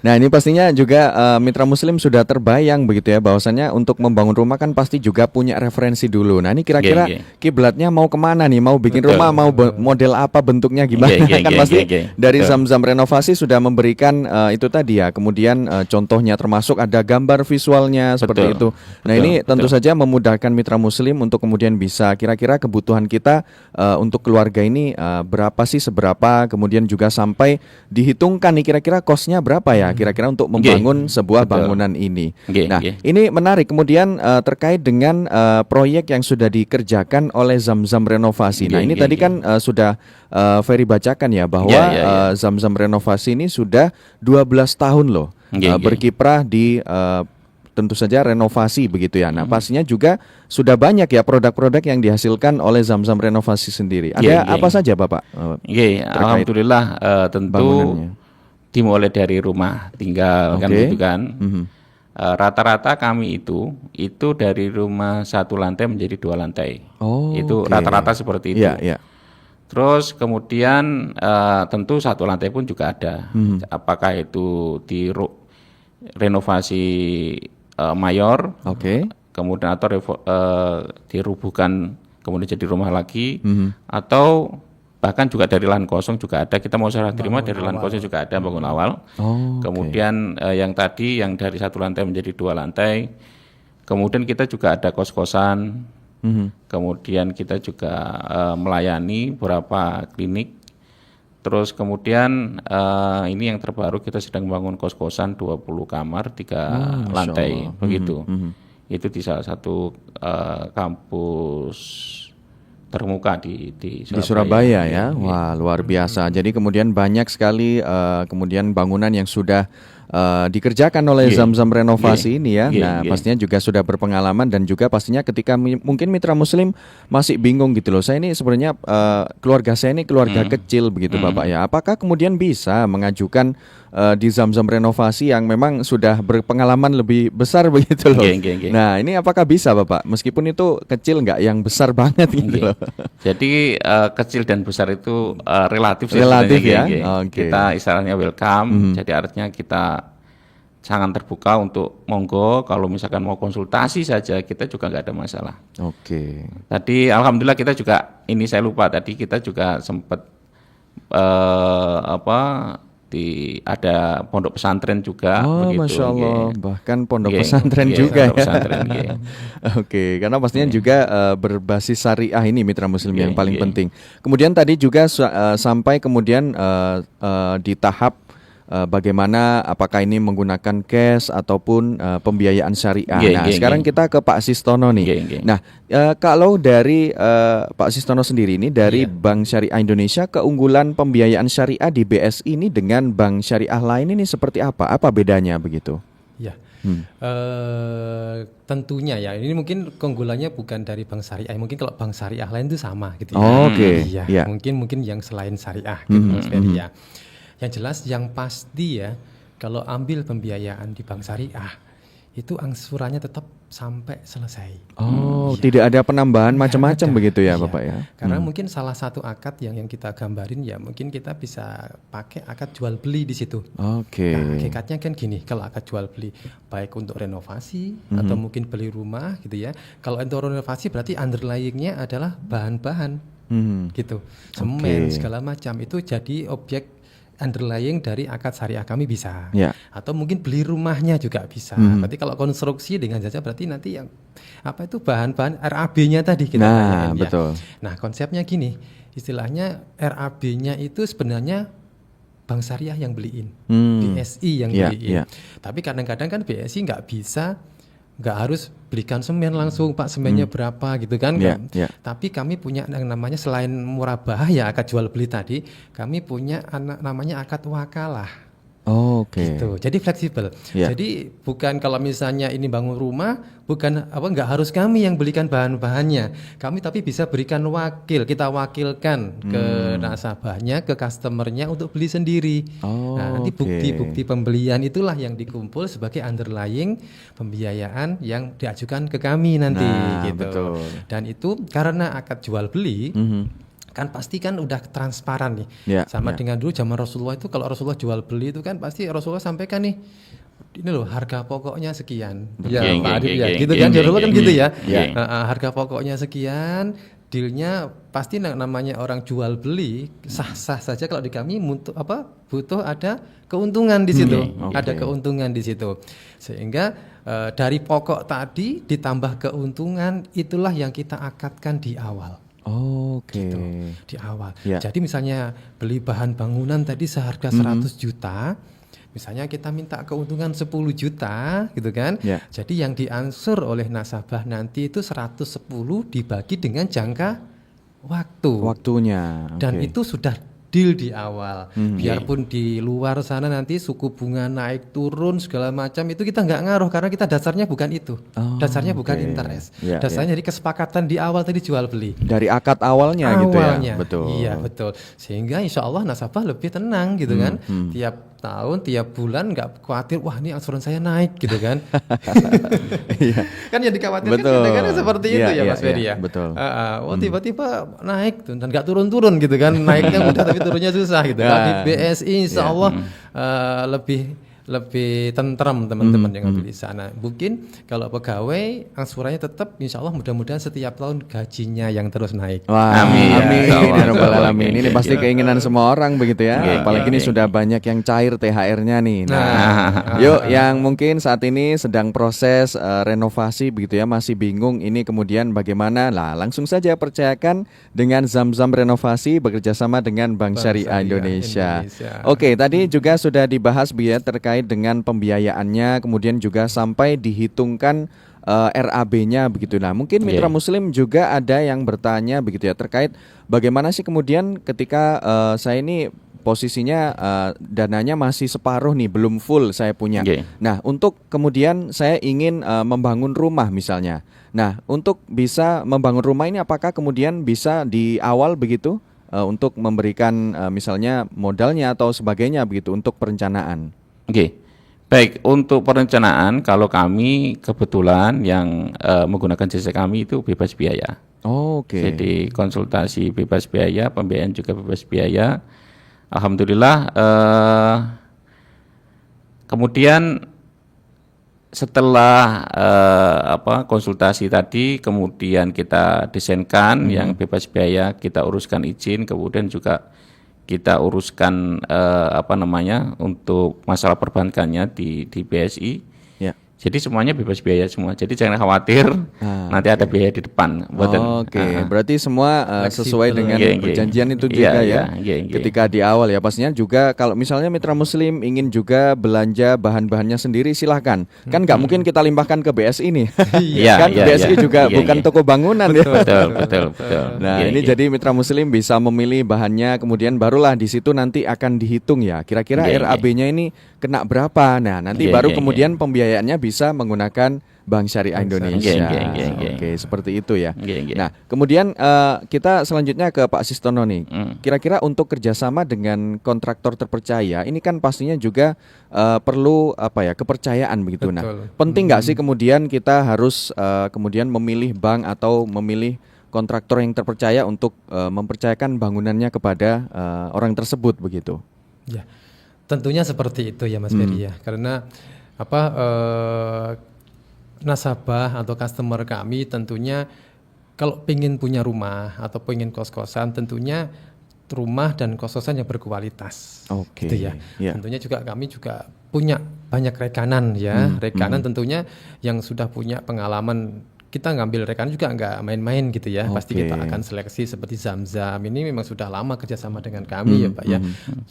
Nah ini pastinya juga mitra muslim sudah terbayang begitu ya, bahwasannya untuk membangun rumah kan pasti juga punya referensi dulu. Nah ini kira-kira kiblatnya mau kemana nih, mau bikin rumah, mau model apa, bentuknya gimana, kan pasti dari Zamzam Renovasi sudah memberikan itu tadi ya, kemudian contohnya termasuk ada gambar visualnya seperti itu. Nah ini tentu saja memudahkan mitra muslim untuk kemudian bisa kira-kira kebutuhan kita untuk keluarga ini berapa sih, seberapa, kemudian juga sampai dihitungkan nih kira-kira kosnya berapa ya kira-kira untuk membangun sebuah bangunan ini. Nah ini menarik kemudian terkait dengan proyek yang sudah dikerjakan oleh Zamzam Renovasi. Nah ini tadi kan sudah Ferry bacakan ya bahwa Zamzam Renovasi ini sudah 12 tahun loh berkiprah di tentu saja renovasi begitu ya. Nah pastinya juga sudah banyak ya produk-produk yang dihasilkan oleh Zamzam Renovasi sendiri. Ada apa saja Bapak? Alhamdulillah tentu dimulai dari rumah tinggal kan gitu kan. Rata-rata kami itu dari rumah 1 lantai menjadi 2 lantai. Itu rata-rata seperti itu. Terus kemudian tentu 1 lantai pun juga ada. Apakah itu di renovasi mayor, kemudian atau dirubuhkan kemudian jadi rumah lagi, atau bahkan juga dari lahan kosong juga ada. Kita mau serah terima dari lahan kosong juga ada, bangun awal. Kemudian yang tadi yang dari 1 lantai menjadi 2 lantai. Kemudian kita juga ada kos-kosan. Kemudian kita juga melayani beberapa klinik. Terus kemudian ini yang terbaru kita sedang membangun kos-kosan 20 kamar 3 lantai begitu. Itu di salah satu kampus termuka di Surabaya ya. Wah, luar biasa. Jadi kemudian banyak sekali kemudian bangunan yang sudah dikerjakan oleh Zamzam Renovasi ini ya. Nah, pastinya juga sudah berpengalaman dan juga pastinya ketika mungkin mitra muslim masih bingung gitu loh. Saya ini sebenarnya keluarga saya ini keluarga kecil begitu Bapak ya. Apakah kemudian bisa mengajukan di Zamzam Renovasi yang memang sudah berpengalaman lebih besar begitu loh. Nah, ini apakah bisa Bapak? Meskipun itu kecil nggak yang besar banget gitu loh. Jadi kecil dan besar itu relatif ya. Kita istilahnya welcome. Jadi artinya kita sangat terbuka untuk monggo, kalau misalkan mau konsultasi saja kita juga nggak ada masalah. Tadi alhamdulillah kita juga, ini saya lupa tadi kita juga sempat ada pondok pesantren juga. Masya Allah, bahkan pondok pesantren juga ya. Karena pastinya juga berbasis syariah ini mitra muslim yang paling penting. Kemudian tadi juga sampai kemudian di tahap bagaimana apakah ini menggunakan cash ataupun pembiayaan syariah. Sekarang kita ke Pak Sistono nih. Nah, kalau dari Pak Sistono sendiri ini dari Bank Syariah Indonesia, keunggulan pembiayaan syariah di BSI ini dengan bank syariah lain ini seperti apa? Apa bedanya begitu? Tentunya ya, ini mungkin keunggulannya bukan dari bank syariah. Mungkin kalau bank syariah lain itu sama gitu ya. Mungkin yang selain syariah gitu Mas Ferry ya. Yang jelas, yang pasti ya, kalau ambil pembiayaan di bank syariah, itu angsurannya tetap sampai selesai. Tidak ada penambahan macam-macam begitu ya Bapak ya? Karena mungkin salah satu akad yang kita gambarin ya, mungkin kita bisa pakai akad jual beli di situ. Nah, hakikatnya kan gini, kalau akad jual beli, baik untuk renovasi atau mungkin beli rumah gitu ya. Kalau untuk renovasi berarti underlyingnya adalah bahan-bahan gitu, semen segala macam, itu jadi objek underlying dari akad syariah kami bisa, atau mungkin beli rumahnya juga bisa. Berarti kalau konstruksi dengan jasa berarti nanti yang apa itu bahan-bahan RAB-nya tadi kita tanyain ya. Nah konsepnya gini, istilahnya RAB-nya itu sebenarnya bank syariah yang beliin, BSI yang beliin. Tapi kadang-kadang kan BSI nggak bisa nggak harus belikan semen langsung, Pak, semennya berapa gitu kan. Tapi kami punya yang namanya selain murabah ya akad jual beli tadi, kami punya namanya akad wakalah. Gitu. Jadi fleksibel. Jadi bukan kalau misalnya ini bangun rumah, bukan nggak harus kami yang belikan bahan-bahannya. Kami tapi bisa berikan kita wakilkan ke nasabahnya, ke customernya untuk beli sendiri. Nanti bukti-bukti pembelian itulah yang dikumpul sebagai underlying pembiayaan yang diajukan ke kami nanti gitu. Betul. Dan itu karena akad jual beli kan pasti kan udah transparan nih, dengan dulu zaman Rasulullah itu kalau Rasulullah jual beli itu kan pasti Rasulullah sampaikan nih, ini loh harga pokoknya sekian, Pak Adib ya, gitu kan, Rasulullah kan gitu ya, harga pokoknya sekian, dealnya pasti namanya orang jual beli sah-sah saja kalau di kami butuh ada keuntungan di situ, ada keuntungan di situ, sehingga dari pokok tadi ditambah keuntungan itulah yang kita akadkan di awal. Gitu, di awal. Jadi misalnya beli bahan bangunan tadi seharga 100 juta, misalnya kita minta keuntungan 10 juta gitu kan. Jadi yang diansur oleh nasabah nanti itu 110 dibagi dengan jangka waktunya. Dan itu sudah deal di awal. Biarpun di luar sana nanti suku bunga naik turun segala macam itu kita nggak ngaruh karena kita dasarnya bukan itu. Dasarnya bukan interest. Dasarnya dari kesepakatan di awal tadi jual beli. Dari akad awalnya gitu ya. Betul. Iya, betul. Sehingga insya Allah nasabah lebih tenang gitu kan. Tiap tahun, tiap bulan nggak khawatir, wah ini angsuran saya naik gitu kan. Kan yang dikhawatirkan kadang-kadang seperti itu ya Mas Ferry ya. Betul. Tiba-tiba naik dan nggak turun-turun gitu kan. Naiknya mudah tapi turunnya susah gitu. Kalau di BSI insya Allah lebih tentram teman-teman yang ambil di sana. Mungkin kalau pegawai angsurannya tetap insya Allah mudah-mudahan setiap tahun gajinya yang terus naik. Amin. Amin. Ini pasti keinginan semua orang begitu ya. Apalagi ini sudah banyak yang cair THR-nya nih. Yuk yang mungkin saat ini sedang proses renovasi begitu ya, masih bingung ini kemudian bagaimana. Langsung saja percayakan dengan Zamzam Renovasi bekerjasama dengan Bank Syariah Indonesia. Oke, tadi juga sudah dibahas ya terkait dengan pembiayaannya, kemudian juga sampai dihitungkan RAB-nya begitu. Nah, mungkin mitra muslim juga ada yang bertanya begitu ya terkait bagaimana sih kemudian ketika saya ini posisinya dananya masih separuh nih, belum full saya punya. Nah, untuk kemudian saya ingin membangun rumah misalnya. Nah, untuk bisa membangun rumah ini apakah kemudian bisa di awal begitu untuk memberikan misalnya modalnya atau sebagainya begitu untuk perencanaan? Baik, untuk perencanaan kalau kami kebetulan yang menggunakan jasa kami itu bebas biaya. Jadi konsultasi bebas biaya, pembiayaan juga bebas biaya. Alhamdulillah. Kemudian setelah konsultasi tadi, kemudian kita desainkan yang bebas biaya, kita uruskan izin, kemudian juga kita uruskan untuk masalah perbankannya di BSI. Jadi semuanya bebas biaya semua. Jadi jangan khawatir nanti ada biaya di depan. Berarti semua sesuai dengan perjanjian itu juga ketika di awal ya. Pastinya juga kalau misalnya mitra muslim ingin juga belanja bahan-bahannya sendiri silahkan. Kan nggak mungkin kita limpahkan ke BSI nih. Kan BSI juga bukan toko bangunan ya. Betul. Nah ini jadi mitra muslim bisa memilih bahannya, kemudian barulah di situ nanti akan dihitung ya. Kira-kira RAB-nya ini kena berapa. Nah nanti baru kemudian pembiayaannya bisa menggunakan Bank Syariah Indonesia. Seperti itu ya. Nah, kemudian kita selanjutnya ke Pak Sistono nih. Kira-kira untuk kerjasama dengan kontraktor terpercaya, ini kan pastinya juga perlu kepercayaan begitu. Nah, penting nggak sih kemudian kita harus kemudian memilih bank atau memilih kontraktor yang terpercaya untuk mempercayakan bangunannya kepada orang tersebut begitu? Ya, tentunya seperti itu ya Mas Ferry ya. Karena nasabah atau customer kami tentunya kalau pengen punya rumah atau pengen kos-kosan, tentunya rumah dan kos-kosan yang berkualitas. Gitu ya. Tentunya juga kami juga punya banyak rekanan ya, rekanan tentunya yang sudah punya pengalaman kita ngambil rekan juga nggak main-main gitu ya. Pasti kita akan seleksi seperti Zamzam ini memang sudah lama kerjasama dengan kami ya Pak ya.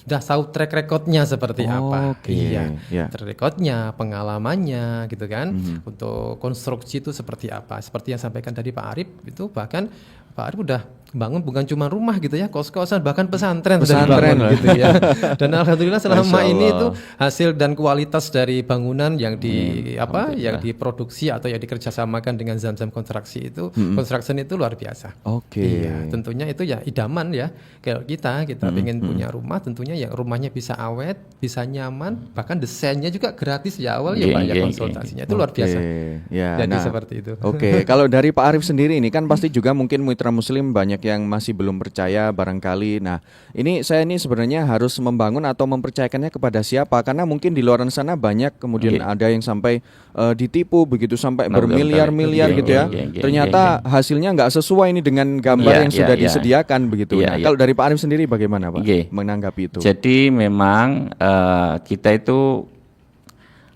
Sudah tahu track recordnya seperti apa. Iya. Track recordnya, pengalamannya gitu kan. Untuk konstruksi itu seperti apa. Seperti yang sampaikan tadi Pak Arif itu, bahkan Pak Arif udah bangun bukan cuma rumah gitu ya, kos-kosan, bahkan pesantren sudah dibangun gitu ya. Dan alhamdulillah selama ini itu hasil dan kualitas dari bangunan yang yang diproduksi atau yang dikerjasamakan dengan Zamzam Konstruksi itu, construction itu luar biasa. Iya, tentunya itu ya idaman ya. Kalau kita ingin punya rumah, tentunya yang rumahnya bisa awet, bisa nyaman, bahkan desainnya juga gratis ya awal ya Pak ya, konsultasinya itu luar biasa. Jadi seperti itu. Kalau dari Pak Arif sendiri ini kan pasti juga mungkin mitra muslim banyak yang masih belum percaya barangkali. Nah, ini saya sebenarnya harus membangun atau mempercayakannya kepada siapa? Karena mungkin di luar sana banyak kemudian ada yang sampai ditipu begitu sampai bermiliar-miliar gitu ya. Ternyata hasilnya nggak sesuai ini dengan gambar yang sudah disediakan begitu. Nah, kalau dari Pak Arif sendiri bagaimana Pak menanggapi itu? Jadi memang kita itu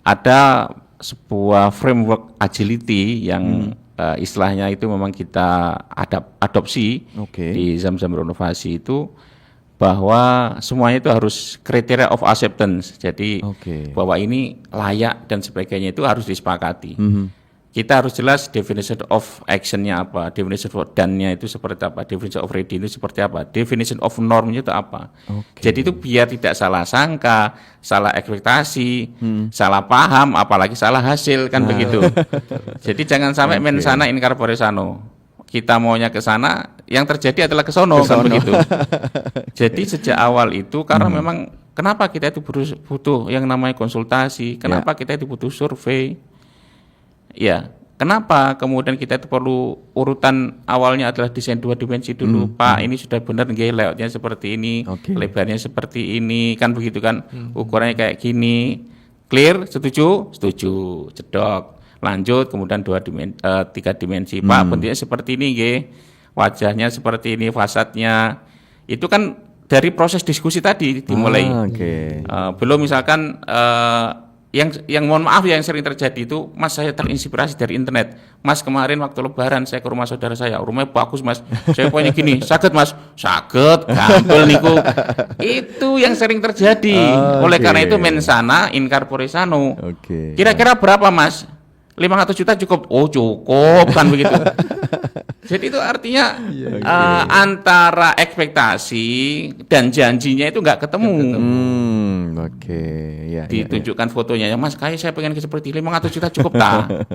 ada sebuah framework agility yang istilahnya itu memang kita adopsi di Zamzam Renovasi itu, bahwa semuanya itu harus kriteria of acceptance. Jadi bahwa ini layak dan sebagainya itu harus disepakati. Kita harus jelas definition of action-nya apa, definition of done-nya itu seperti apa, definition of ready itu seperti apa, definition of norm-nya itu apa. Jadi itu biar tidak salah sangka, salah ekspektasi, salah paham, apalagi salah hasil kan begitu. Jadi jangan sampai men sana in corpore sano. Kita maunya ke sana, yang terjadi adalah ke sono kan begitu. Jadi sejak awal itu karena memang kenapa kita itu butuh yang namanya konsultasi, kenapa kita itu butuh survei. Ya, kenapa kemudian kita itu perlu urutan awalnya adalah desain 2 dimensi dulu, Pak, ini sudah benar nggih layoutnya seperti ini, lebarnya seperti ini, kan begitu kan, ukurannya kayak gini, clear, setuju, cedok, lanjut, kemudian 3 dimensi, Pak, bentuknya seperti ini nggih, wajahnya seperti ini, fasadnya, itu kan dari proses diskusi tadi dimulai, belum misalkan yang mohon maaf yang sering terjadi itu, Mas saya terinspirasi dari internet, Mas kemarin waktu lebaran saya ke rumah saudara saya, rumahnya bagus Mas, saya punya gini, saged Mas, saged, gampil niku, itu yang sering terjadi. Oleh karena itu mensana in corpore sano. Kira-kira berapa Mas? 500 juta cukup? Oh cukup kan begitu. Jadi itu artinya antara ekspektasi dan janjinya itu nggak ketemu. Ditunjukkan fotonya, ya Mas kayak saya pengen seperti 500 juta cukup tak?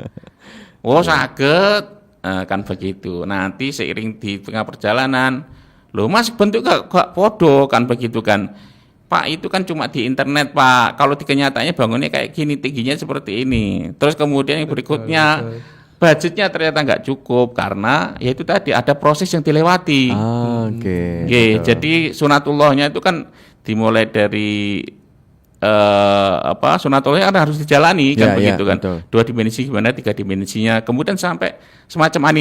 Oh saged, kan begitu. Nanti seiring di tengah perjalanan, loh Mas bentuk gak podo kan begitu kan? Pak itu kan cuma di internet Pak, kalau di kenyataannya bangunnya kayak gini, tingginya seperti ini. Terus kemudian yang berikutnya budgetnya ternyata nggak cukup karena ya itu tadi ada proses yang dilewati. Jadi sunatullahnya itu kan dimulai dari sunatullahnya kan harus dijalani kan begitu kan. Betul. 2 dimensi gimana, 3 dimensinya, kemudian sampai semacam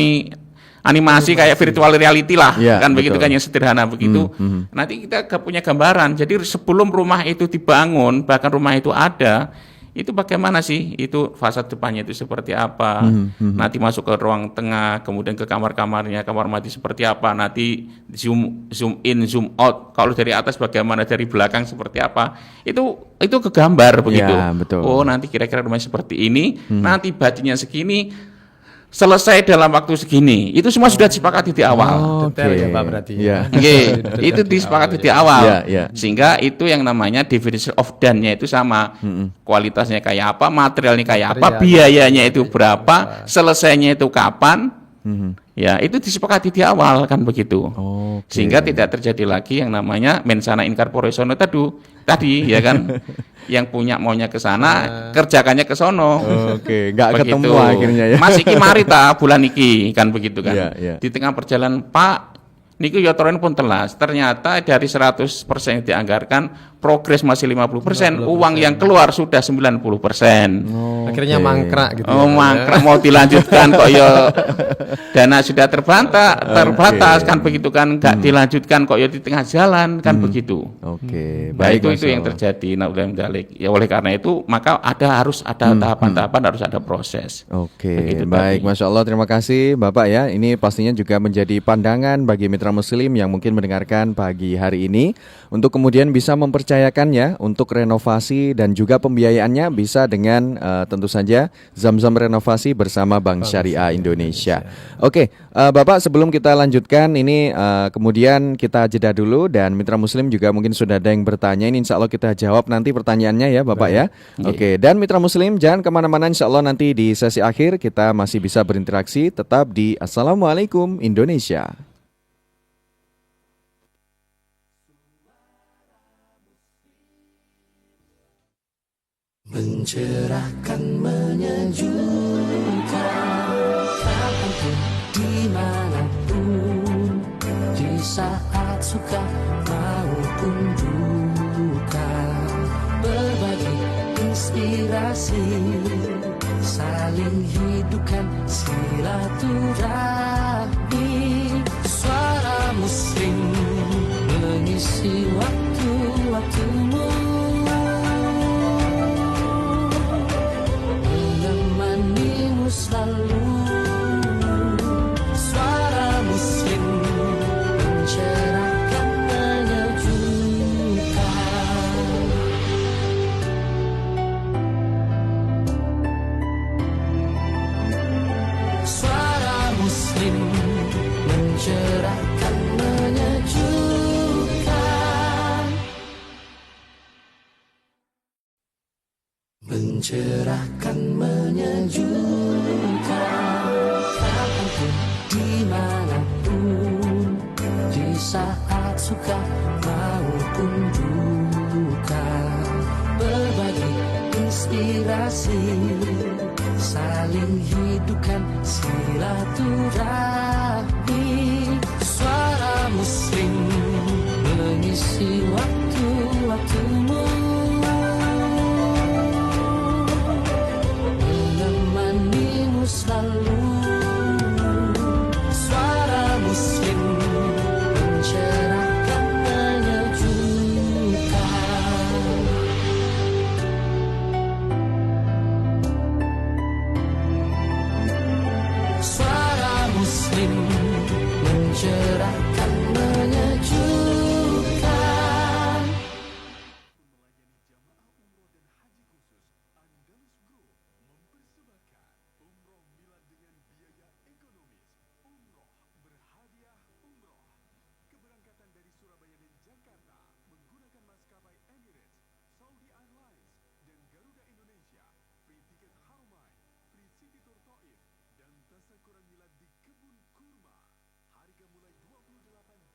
animasi kayak virtual reality lah kan begitu kan, yang sederhana begitu. Nanti kita punya gambaran. Jadi sebelum rumah itu dibangun, bahkan rumah itu ada, itu bagaimana sih itu fasad depannya itu seperti apa, nanti masuk ke ruang tengah, kemudian ke kamar-kamarnya, kamar mandi seperti apa, nanti zoom in zoom out, kalau dari atas bagaimana, dari belakang seperti apa, itu kegambar begitu. Oh nanti kira-kira rumahnya seperti ini, nanti budgetnya segini, selesai dalam waktu segini, itu semua sudah disepakati di awal. Detail ya Pak berarti. Itu disepakati di awal. Sehingga itu yang namanya definition of done-nya itu sama. Kualitasnya kayak apa, materialnya kayak apa, biayanya itu berapa, selesainya itu kapan. Ya, itu disepakati di awal kan begitu. Sehingga tidak terjadi lagi yang namanya mensana in corpore sano tadi ya kan. Yang punya maunya ke sana, kerjakannya ke sono. Nggak ketemu akhirnya ya. Mas iki mari ta bulan iki kan begitu kan. Di tengah perjalanan Pak niku yotoren pun telas. Ternyata dari 100% yang dianggarkan progres masih 50%, uang yang keluar sudah 90%. Akhirnya mangkrak gitu. Mangkrak mau dilanjutkan kok ya dana sudah terbatas kan begitu kan, nggak dilanjutkan kok ya di tengah jalan kan begitu. Nah, itu yang terjadi. Ya oleh karena itu maka harus ada tahapan-tahapan, harus ada proses. Baik, Masya Allah, terima kasih Bapak ya. Ini pastinya juga menjadi pandangan bagi mitra muslim yang mungkin mendengarkan pagi hari ini untuk kemudian bisa mempercayakannya untuk renovasi dan juga pembiayaannya bisa dengan tentu saja Zamzam Renovasi bersama Bank Syariah Indonesia. Bapak, sebelum kita lanjutkan ini kemudian kita jeda dulu dan mitra muslim juga mungkin sudah ada yang bertanya. Ini insya Allah kita jawab nanti pertanyaannya ya Bapak ya. Dan mitra muslim jangan kemana-mana, insya Allah nanti di sesi akhir kita masih bisa berinteraksi tetap di Assalamualaikum Indonesia. Mencerahkan, menyejukkan, kapanpun, dimanapun, di saat suka maupun duka, berbagi inspirasi, saling hidupkan silaturahmi. Suara Muslim mengisi waktu-waktumu, selalu. Suara Muslim mencerahkan, menyejukkan. Suara Muslim mencerahkan, menyejukkan. Mencerahkan, menyejukkan, kapanpun, dimanapun, di saat suka maupun duka, berbagi inspirasi, saling hidupkan silaturahmi. Suara Muslim mengisi waktu-waktumu, selalu. Suara Muslim mencerahkan, menyejukkan. Suara Muslim mencerahkan, menyejukkan. Dan tasya kurang milad di Kebun Kurma. Harga mulai 28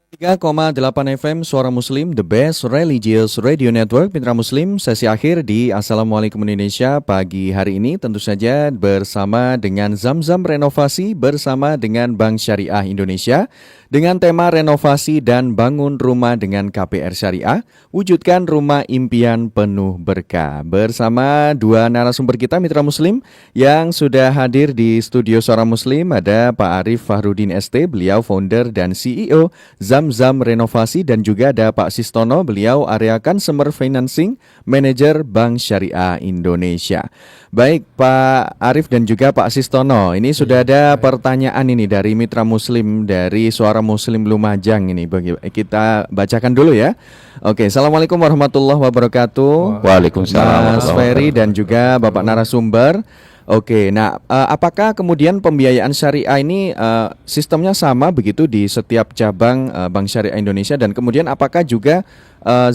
3,8 FM Suara Muslim, The Best Religious Radio Network. Mitra Muslim, sesi akhir di Assalamualaikum Indonesia pagi hari ini tentu saja bersama dengan Zamzam Renovasi bersama dengan Bank Syariah Indonesia dengan tema renovasi dan bangun rumah dengan KPR Syariah, wujudkan rumah impian penuh berkah. Bersama dua narasumber kita Mitra Muslim yang sudah hadir di studio Suara Muslim, ada Pak Arif Fahrudin ST, beliau founder dan CEO Zamzam Renovasi, dan juga ada Pak Sistono, beliau Area Consumer Financing Manager Bank Syariah Indonesia. Baik Pak Arif dan juga Pak Sistono, ini sudah ada pertanyaan ini dari Mitra Muslim dari Suara Muslim Lumajang ini. Kita bacakan dulu ya. Oke, Assalamualaikum warahmatullahi wabarakatuh. Waalaikumsalam. Mas Ferry dan juga Bapak narasumber. Oke, nah apakah kemudian pembiayaan syariah ini sistemnya sama begitu di setiap cabang Bank Syariah Indonesia, dan kemudian apakah juga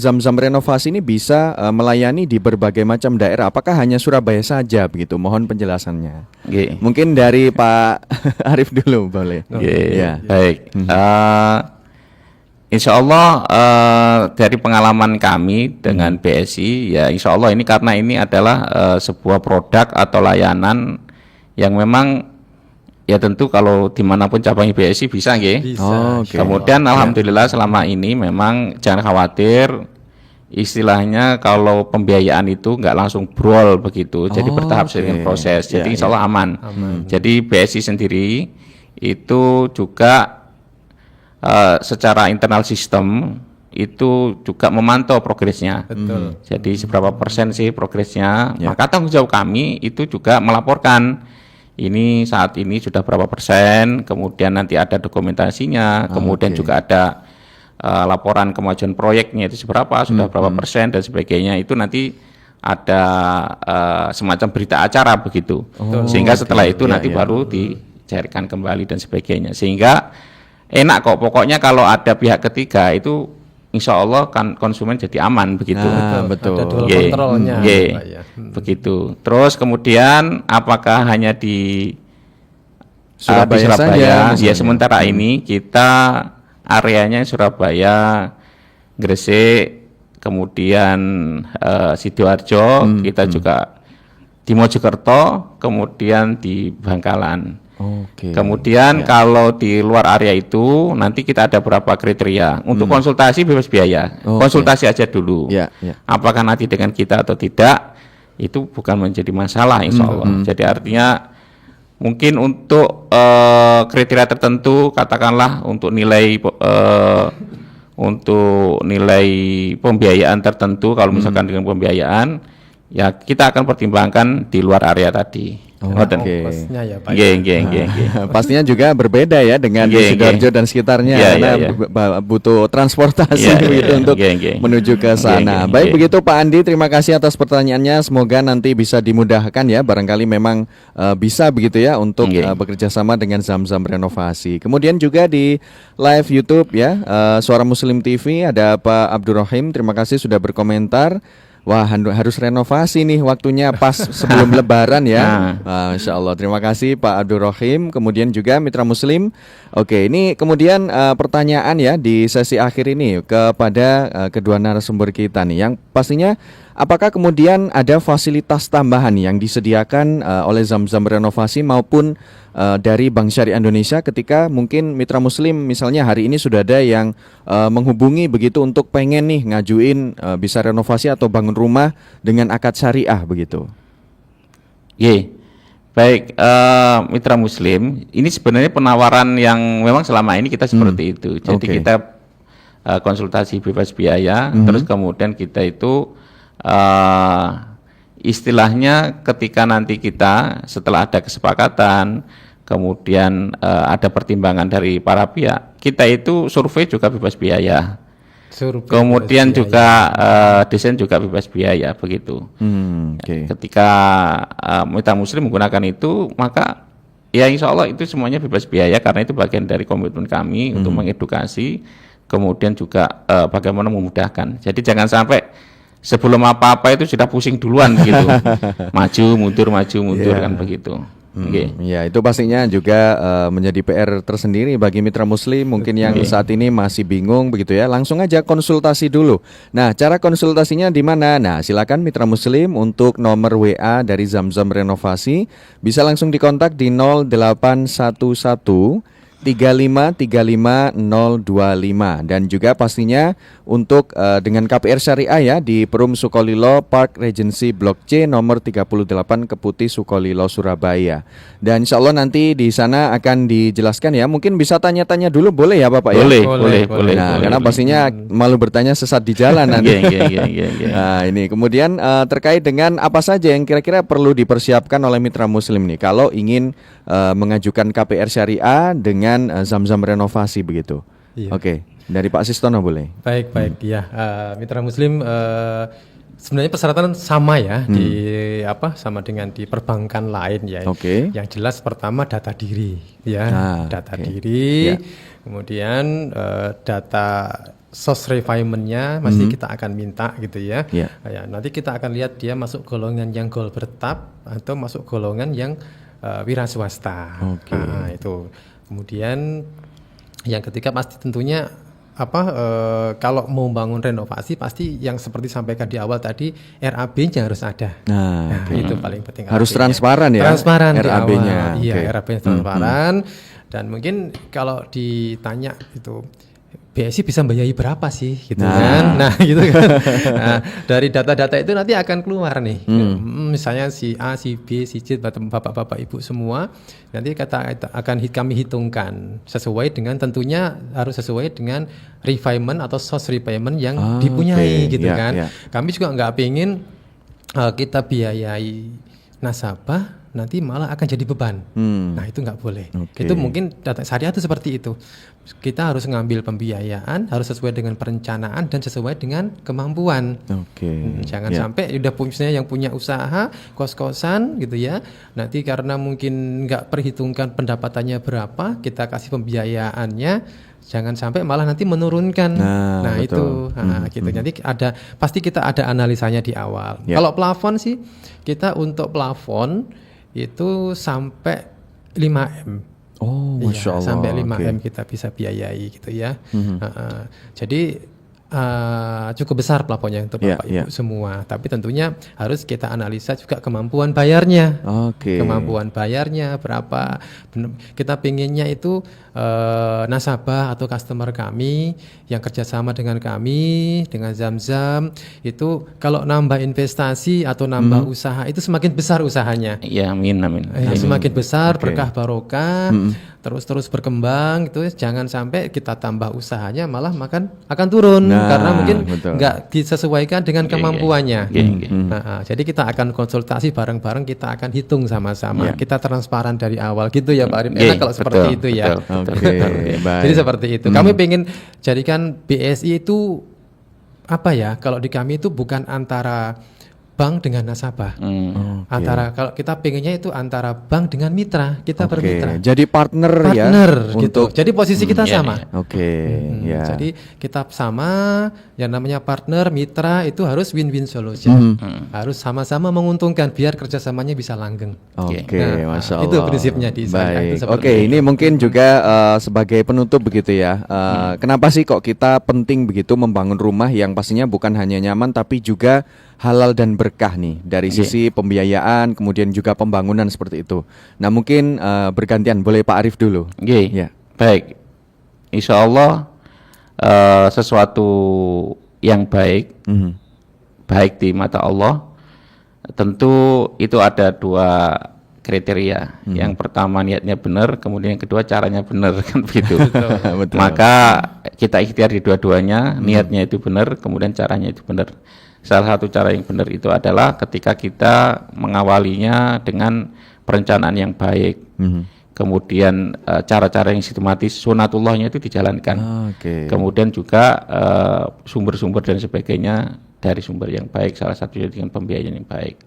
Zamzam Renovasi ini bisa melayani di berbagai macam daerah? Apakah hanya Surabaya saja begitu? Mohon penjelasannya. Mungkin dari Pak Arif dulu boleh. Ya. Baik. Insya Allah dari pengalaman kami dengan BSI, ya insya Allah ini karena ini adalah sebuah produk atau layanan yang memang ya tentu kalau dimanapun cabangnya BSI bisa, Okay. Kemudian alhamdulillah selama ini memang jangan khawatir, istilahnya kalau pembiayaan itu nggak langsung brol begitu, jadi bertahap seiring proses, jadi insya Allah aman. Jadi BSI sendiri itu juga secara internal sistem itu juga memantau progresnya. Betul. Jadi seberapa persen sih progresnya. Maka tanggung jawab kami itu juga melaporkan ini saat ini sudah berapa persen, kemudian nanti ada dokumentasinya, kemudian juga ada laporan kemajuan proyeknya itu seberapa, sudah berapa persen dan sebagainya. Itu nanti ada semacam berita acara begitu. Sehingga setelah itu nanti baru dicairkan kembali dan sebagainya. Sehingga enak kok, pokoknya kalau ada pihak ketiga itu insya Allah kan konsumen jadi aman begitu. Betul. Ada dual kontrolnya. Begitu. Terus kemudian apakah hanya di Surabaya saja? Ya sementara ini kita areanya Surabaya, Gresik, kemudian Sidoarjo, kita juga di Mojokerto, kemudian di Bangkalan. Kemudian kalau di luar area itu nanti kita ada beberapa kriteria untuk konsultasi bebas biaya. Konsultasi aja dulu. Apakah nanti dengan kita atau tidak itu bukan menjadi masalah insya Allah. Jadi artinya mungkin untuk kriteria tertentu, katakanlah untuk nilai pembiayaan tertentu, kalau misalkan dengan pembiayaan ya kita akan pertimbangkan di luar area tadi. Ongkosnya ya Pak. Pastinya juga berbeda ya dengan di Sidoarjo dan sekitarnya, karena butuh transportasi begitu untuk menuju ke sana. Baik begitu Pak Andi, terima kasih atas pertanyaannya. Semoga nanti bisa dimudahkan ya, barangkali memang bisa begitu ya untuk bekerja sama dengan Zamzam Renovasi. Kemudian juga di live YouTube ya, Suara Muslim TV ada Pak Abdurrahim, terima kasih sudah berkomentar. Wah, harus renovasi nih, waktunya pas sebelum Lebaran ya. Insya Allah, terima kasih Pak Abdul Rahim. Kemudian juga Mitra Muslim. Oke, ini kemudian pertanyaan ya di sesi akhir ini kepada kedua narasumber kita nih, yang pastinya apakah kemudian ada fasilitas tambahan yang disediakan oleh Zamzam Renovasi maupun dari Bank Syariah Indonesia ketika mungkin Mitra Muslim misalnya hari ini sudah ada yang menghubungi begitu untuk pengen nih ngajuin bisa renovasi atau bangun rumah dengan akad syariah begitu. Baik, Mitra Muslim, ini sebenarnya penawaran yang memang selama ini kita seperti itu. Jadi kita konsultasi bebas biaya, terus kemudian kita itu istilahnya ketika nanti kita setelah ada kesepakatan, kemudian ada pertimbangan dari para pihak, kita itu survei juga bebas biaya. Kemudian juga desain juga bebas biaya begitu. Ketika Mitra Muslim menggunakan itu, maka ya insya Allah itu semuanya bebas biaya karena itu bagian dari komitmen kami untuk mengedukasi, kemudian juga bagaimana memudahkan. Jadi jangan sampai sebelum apa-apa itu sudah pusing duluan gitu, maju mundur kan begitu. Ya, itu pastinya juga menjadi PR tersendiri bagi mitra muslim mungkin yang saat ini masih bingung begitu ya. Langsung aja konsultasi dulu. Nah, cara konsultasinya di mana? Nah, silakan mitra muslim untuk nomor WA dari Zamzam Renovasi bisa langsung dikontak di 0811 3535 025 dan juga pastinya untuk dengan KPR Syariah ya di Perum Sukolilo Park Regency Blok C nomor 38 Keputi Sukolilo Surabaya. Dan insya Allah nanti di sana akan dijelaskan ya. Mungkin bisa tanya-tanya dulu boleh ya Bapak ya? Boleh. Nah, karena pastinya malu bertanya sesat di jalan nanti. Nah, ini kemudian terkait dengan apa saja yang kira-kira perlu dipersiapkan oleh mitra muslim nih kalau ingin mengajukan KPR Syariah dengan Zamzam Renovasi begitu. Iya. Oke, dari Pak Sistono boleh. Baik ya, mitra muslim sebenarnya persyaratan sama ya sama dengan di perbankan lain ya. Oke. Yang jelas pertama data diri ya, diri, kemudian data source refinement-nya masih kita akan minta gitu ya. Ya. Nanti kita akan lihat dia masuk golongan yang gold bertap atau masuk golongan yang wira swasta. Nah, itu. Kemudian yang ketiga pasti tentunya kalau mau bangun renovasi pasti yang seperti sampaikan di awal tadi RAB-nya harus ada. Nah, itu paling penting. Harus transparan ya. Transparan RAB-nya. Iya, RAB-nya transparan. Dan mungkin kalau ditanya itu BSI bisa membiayai berapa sih gitu kan. Nah, gitu kan. Nah, dari data-data itu nanti akan keluar nih. Misalnya si A, si B, si C, Bapak-bapak Ibu semua nanti akan kami hitungkan sesuai dengan tentunya harus sesuai dengan refinement atau source refinement yang dipunyai gitu kan. Kami juga nggak pengen kita biayai nasabah nanti malah akan jadi beban. Nah, itu nggak boleh. Itu mungkin data syariah itu seperti itu. Kita harus ngambil pembiayaan, harus sesuai dengan perencanaan dan sesuai dengan kemampuan. Jangan sampai udah punya yang punya usaha kos-kosan gitu ya. Nanti karena mungkin nggak perhitungkan pendapatannya berapa, kita kasih pembiayaannya. Jangan sampai malah nanti menurunkan. Nah itu, gitu. Jadi pasti kita ada analisanya di awal. Kalau plafon sih, kita untuk plafon itu sampai 5M. Masya Allah. Sampai 5M kita bisa biayai gitu ya. Jadi cukup besar plafonnya untuk Bapak Ibu semua. Tapi tentunya harus kita analisa juga kemampuan bayarnya. Kemampuan bayarnya berapa. Kita pinginnya itu nasabah atau customer kami yang kerjasama dengan kami, dengan Zamzam itu kalau nambah investasi atau nambah usaha itu semakin besar usahanya. Ya, amin. Semakin besar berkah barokah. Terus berkembang itu jangan sampai kita tambah usahanya malah akan turun karena mungkin nggak disesuaikan dengan kemampuannya. Jadi kita akan konsultasi bareng-bareng, kita akan hitung sama-sama, kita transparan dari awal gitu ya Pak Arif. Enak kalau seperti itu ya. Jadi seperti itu. Kami pengen jadikan BSI itu kalau di kami itu bukan antara bank dengan nasabah. Antara kalau kita pengennya itu antara bank dengan mitra, kita bermitra. Jadi partner ya. Gitu. Jadi posisi kita sama. Jadi kita sama, yang namanya partner, mitra itu harus win-win solution. Harus sama-sama menguntungkan biar kerjasamanya bisa langgeng. Masya Allah. Itu prinsipnya di sana. Ini mungkin juga sebagai penutup begitu ya. Kenapa sih kok kita penting begitu membangun rumah yang pastinya bukan hanya nyaman tapi juga halal dan berkah nih dari sisi pembiayaan kemudian juga pembangunan seperti itu. Nah mungkin bergantian boleh Pak Arif dulu. Baik. Insya Allah sesuatu yang baik di mata Allah tentu itu ada dua kriteria. Yang pertama niatnya benar, kemudian yang kedua caranya benar kan begitu. Betul. Maka kita ikhtiar di dua-duanya, niatnya itu benar, kemudian caranya itu benar. Salah satu cara yang benar itu adalah ketika kita mengawalinya dengan perencanaan yang baik. Kemudian cara-cara yang sistematis, sunatullahnya itu dijalankan. Kemudian juga sumber-sumber dan sebagainya dari sumber yang baik, salah satunya dengan pembiayaan yang baik.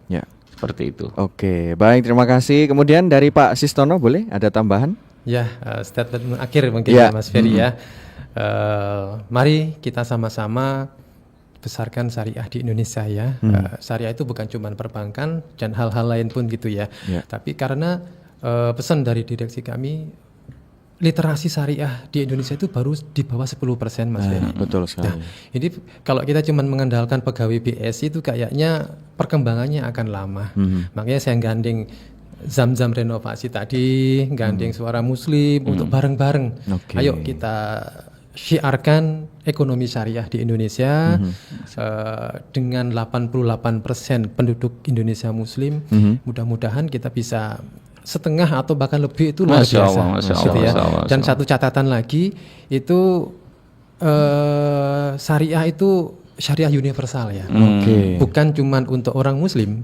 Seperti itu. Baik, terima kasih. Kemudian dari Pak Sistono boleh ada tambahan? Statement akhir mungkin ya Mas Ferry ya. Mari kita sama-sama besarkan syariah di Indonesia ya. Syariah itu bukan cuma perbankan dan hal-hal lain pun gitu ya. Tapi karena pesan dari direksi kami, literasi syariah di Indonesia itu baru di bawah 10% Mas Ferry. Betul sekali. Nah, ini kalau kita cuma mengandalkan pegawai BSI itu kayaknya perkembangannya akan lama. Makanya saya gandeng Zam-Zam renovasi tadi, gandeng Suara Muslim untuk bareng-bareng. Ayo kita syiarkan ekonomi syariah di Indonesia dengan 88% penduduk Indonesia Muslim. Mudah-mudahan kita bisa setengah atau bahkan lebih, itu luar biasa. Gitu ya. Dan satu catatan lagi itu syariah itu syariah universal ya. Bukan cuma untuk orang Muslim,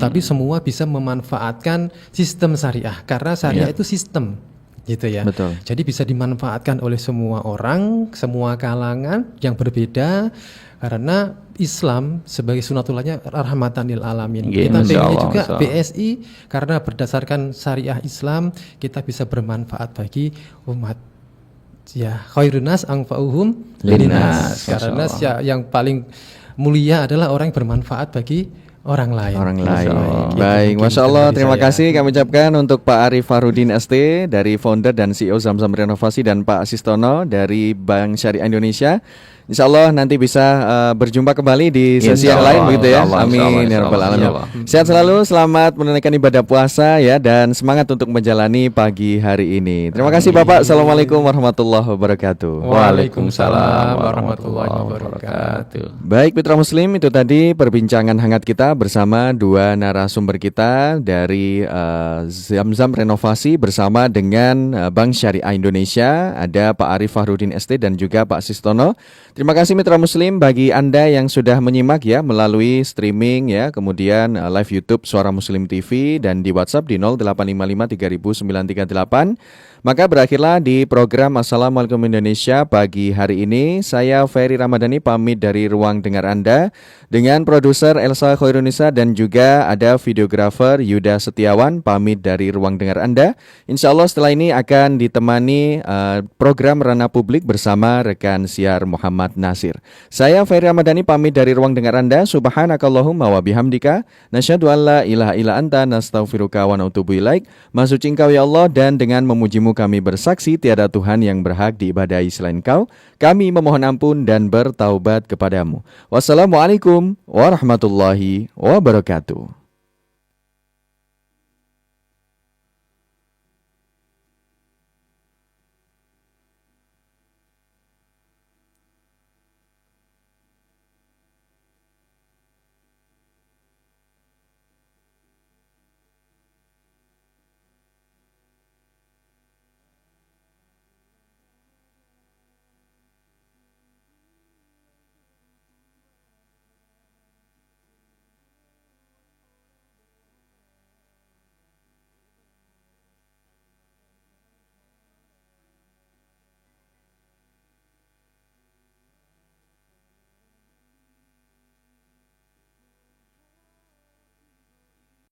tapi semua bisa memanfaatkan sistem syariah karena syariah itu sistem, gitu ya. Betul. Jadi bisa dimanfaatkan oleh semua orang, semua kalangan yang berbeda, karena Islam sebagai sunatullahnya rahmatan lil alamin. Kita pengen juga BSI karena berdasarkan syariah Islam kita bisa bermanfaat bagi umat. Ya, khairun nas anfa'uhum linnas. Karena yang paling mulia adalah orang yang bermanfaat bagi orang lain. Baik, Masya Allah, terima kasih kami ucapkan untuk Pak Arif Farudin ST dari founder dan CEO Zam-Zam Renovasi, dan Pak Sistono dari Bank Syariah Indonesia. Insya Allah nanti bisa berjumpa kembali di sesi yang lain begitu ya. Amin ya rabbal alamin. Sehat selalu, selamat menunaikan ibadah puasa ya, dan semangat untuk menjalani pagi hari ini. Terima kasih Bapak. Assalamualaikum warahmatullahi wabarakatuh. Waalaikumsalam warahmatullahi wabarakatuh. Baik Mitra Muslim, itu tadi perbincangan hangat kita bersama dua narasumber kita dari Zam-Zam Renovasi bersama dengan Bank Syariah Indonesia. Ada Pak Arif Farudin ST dan juga Pak Sistono. Terima kasih Mitra Muslim bagi Anda yang sudah menyimak ya melalui streaming ya, kemudian live YouTube Suara Muslim TV, dan di WhatsApp di 0855 3938. Maka berakhirlah di program Assalamualaikum Indonesia pagi hari ini. Saya Ferry Ramadhani pamit dari ruang dengar Anda dengan produser Elsa Khairunisa dan juga ada videografer Yuda Setiawan pamit dari ruang dengar Anda. Insya Allah setelah ini akan ditemani program Ranah Publik bersama rekan siar Muhammad Nasir. Saya Ferry Ramadhani pamit dari ruang dengar Anda. Subhanakallahumma wa bihamdika nasyhadu an la ilaha illa anta nastaghfiruka wa natubu ilaik. Maha suci Engkau ya Allah, dan dengan memujimu kami bersaksi tiada Tuhan yang berhak diibadahi selain Kau. Kami memohon ampun dan bertaubat kepadamu. Wassalamualaikum warahmatullahi wabarakatuh.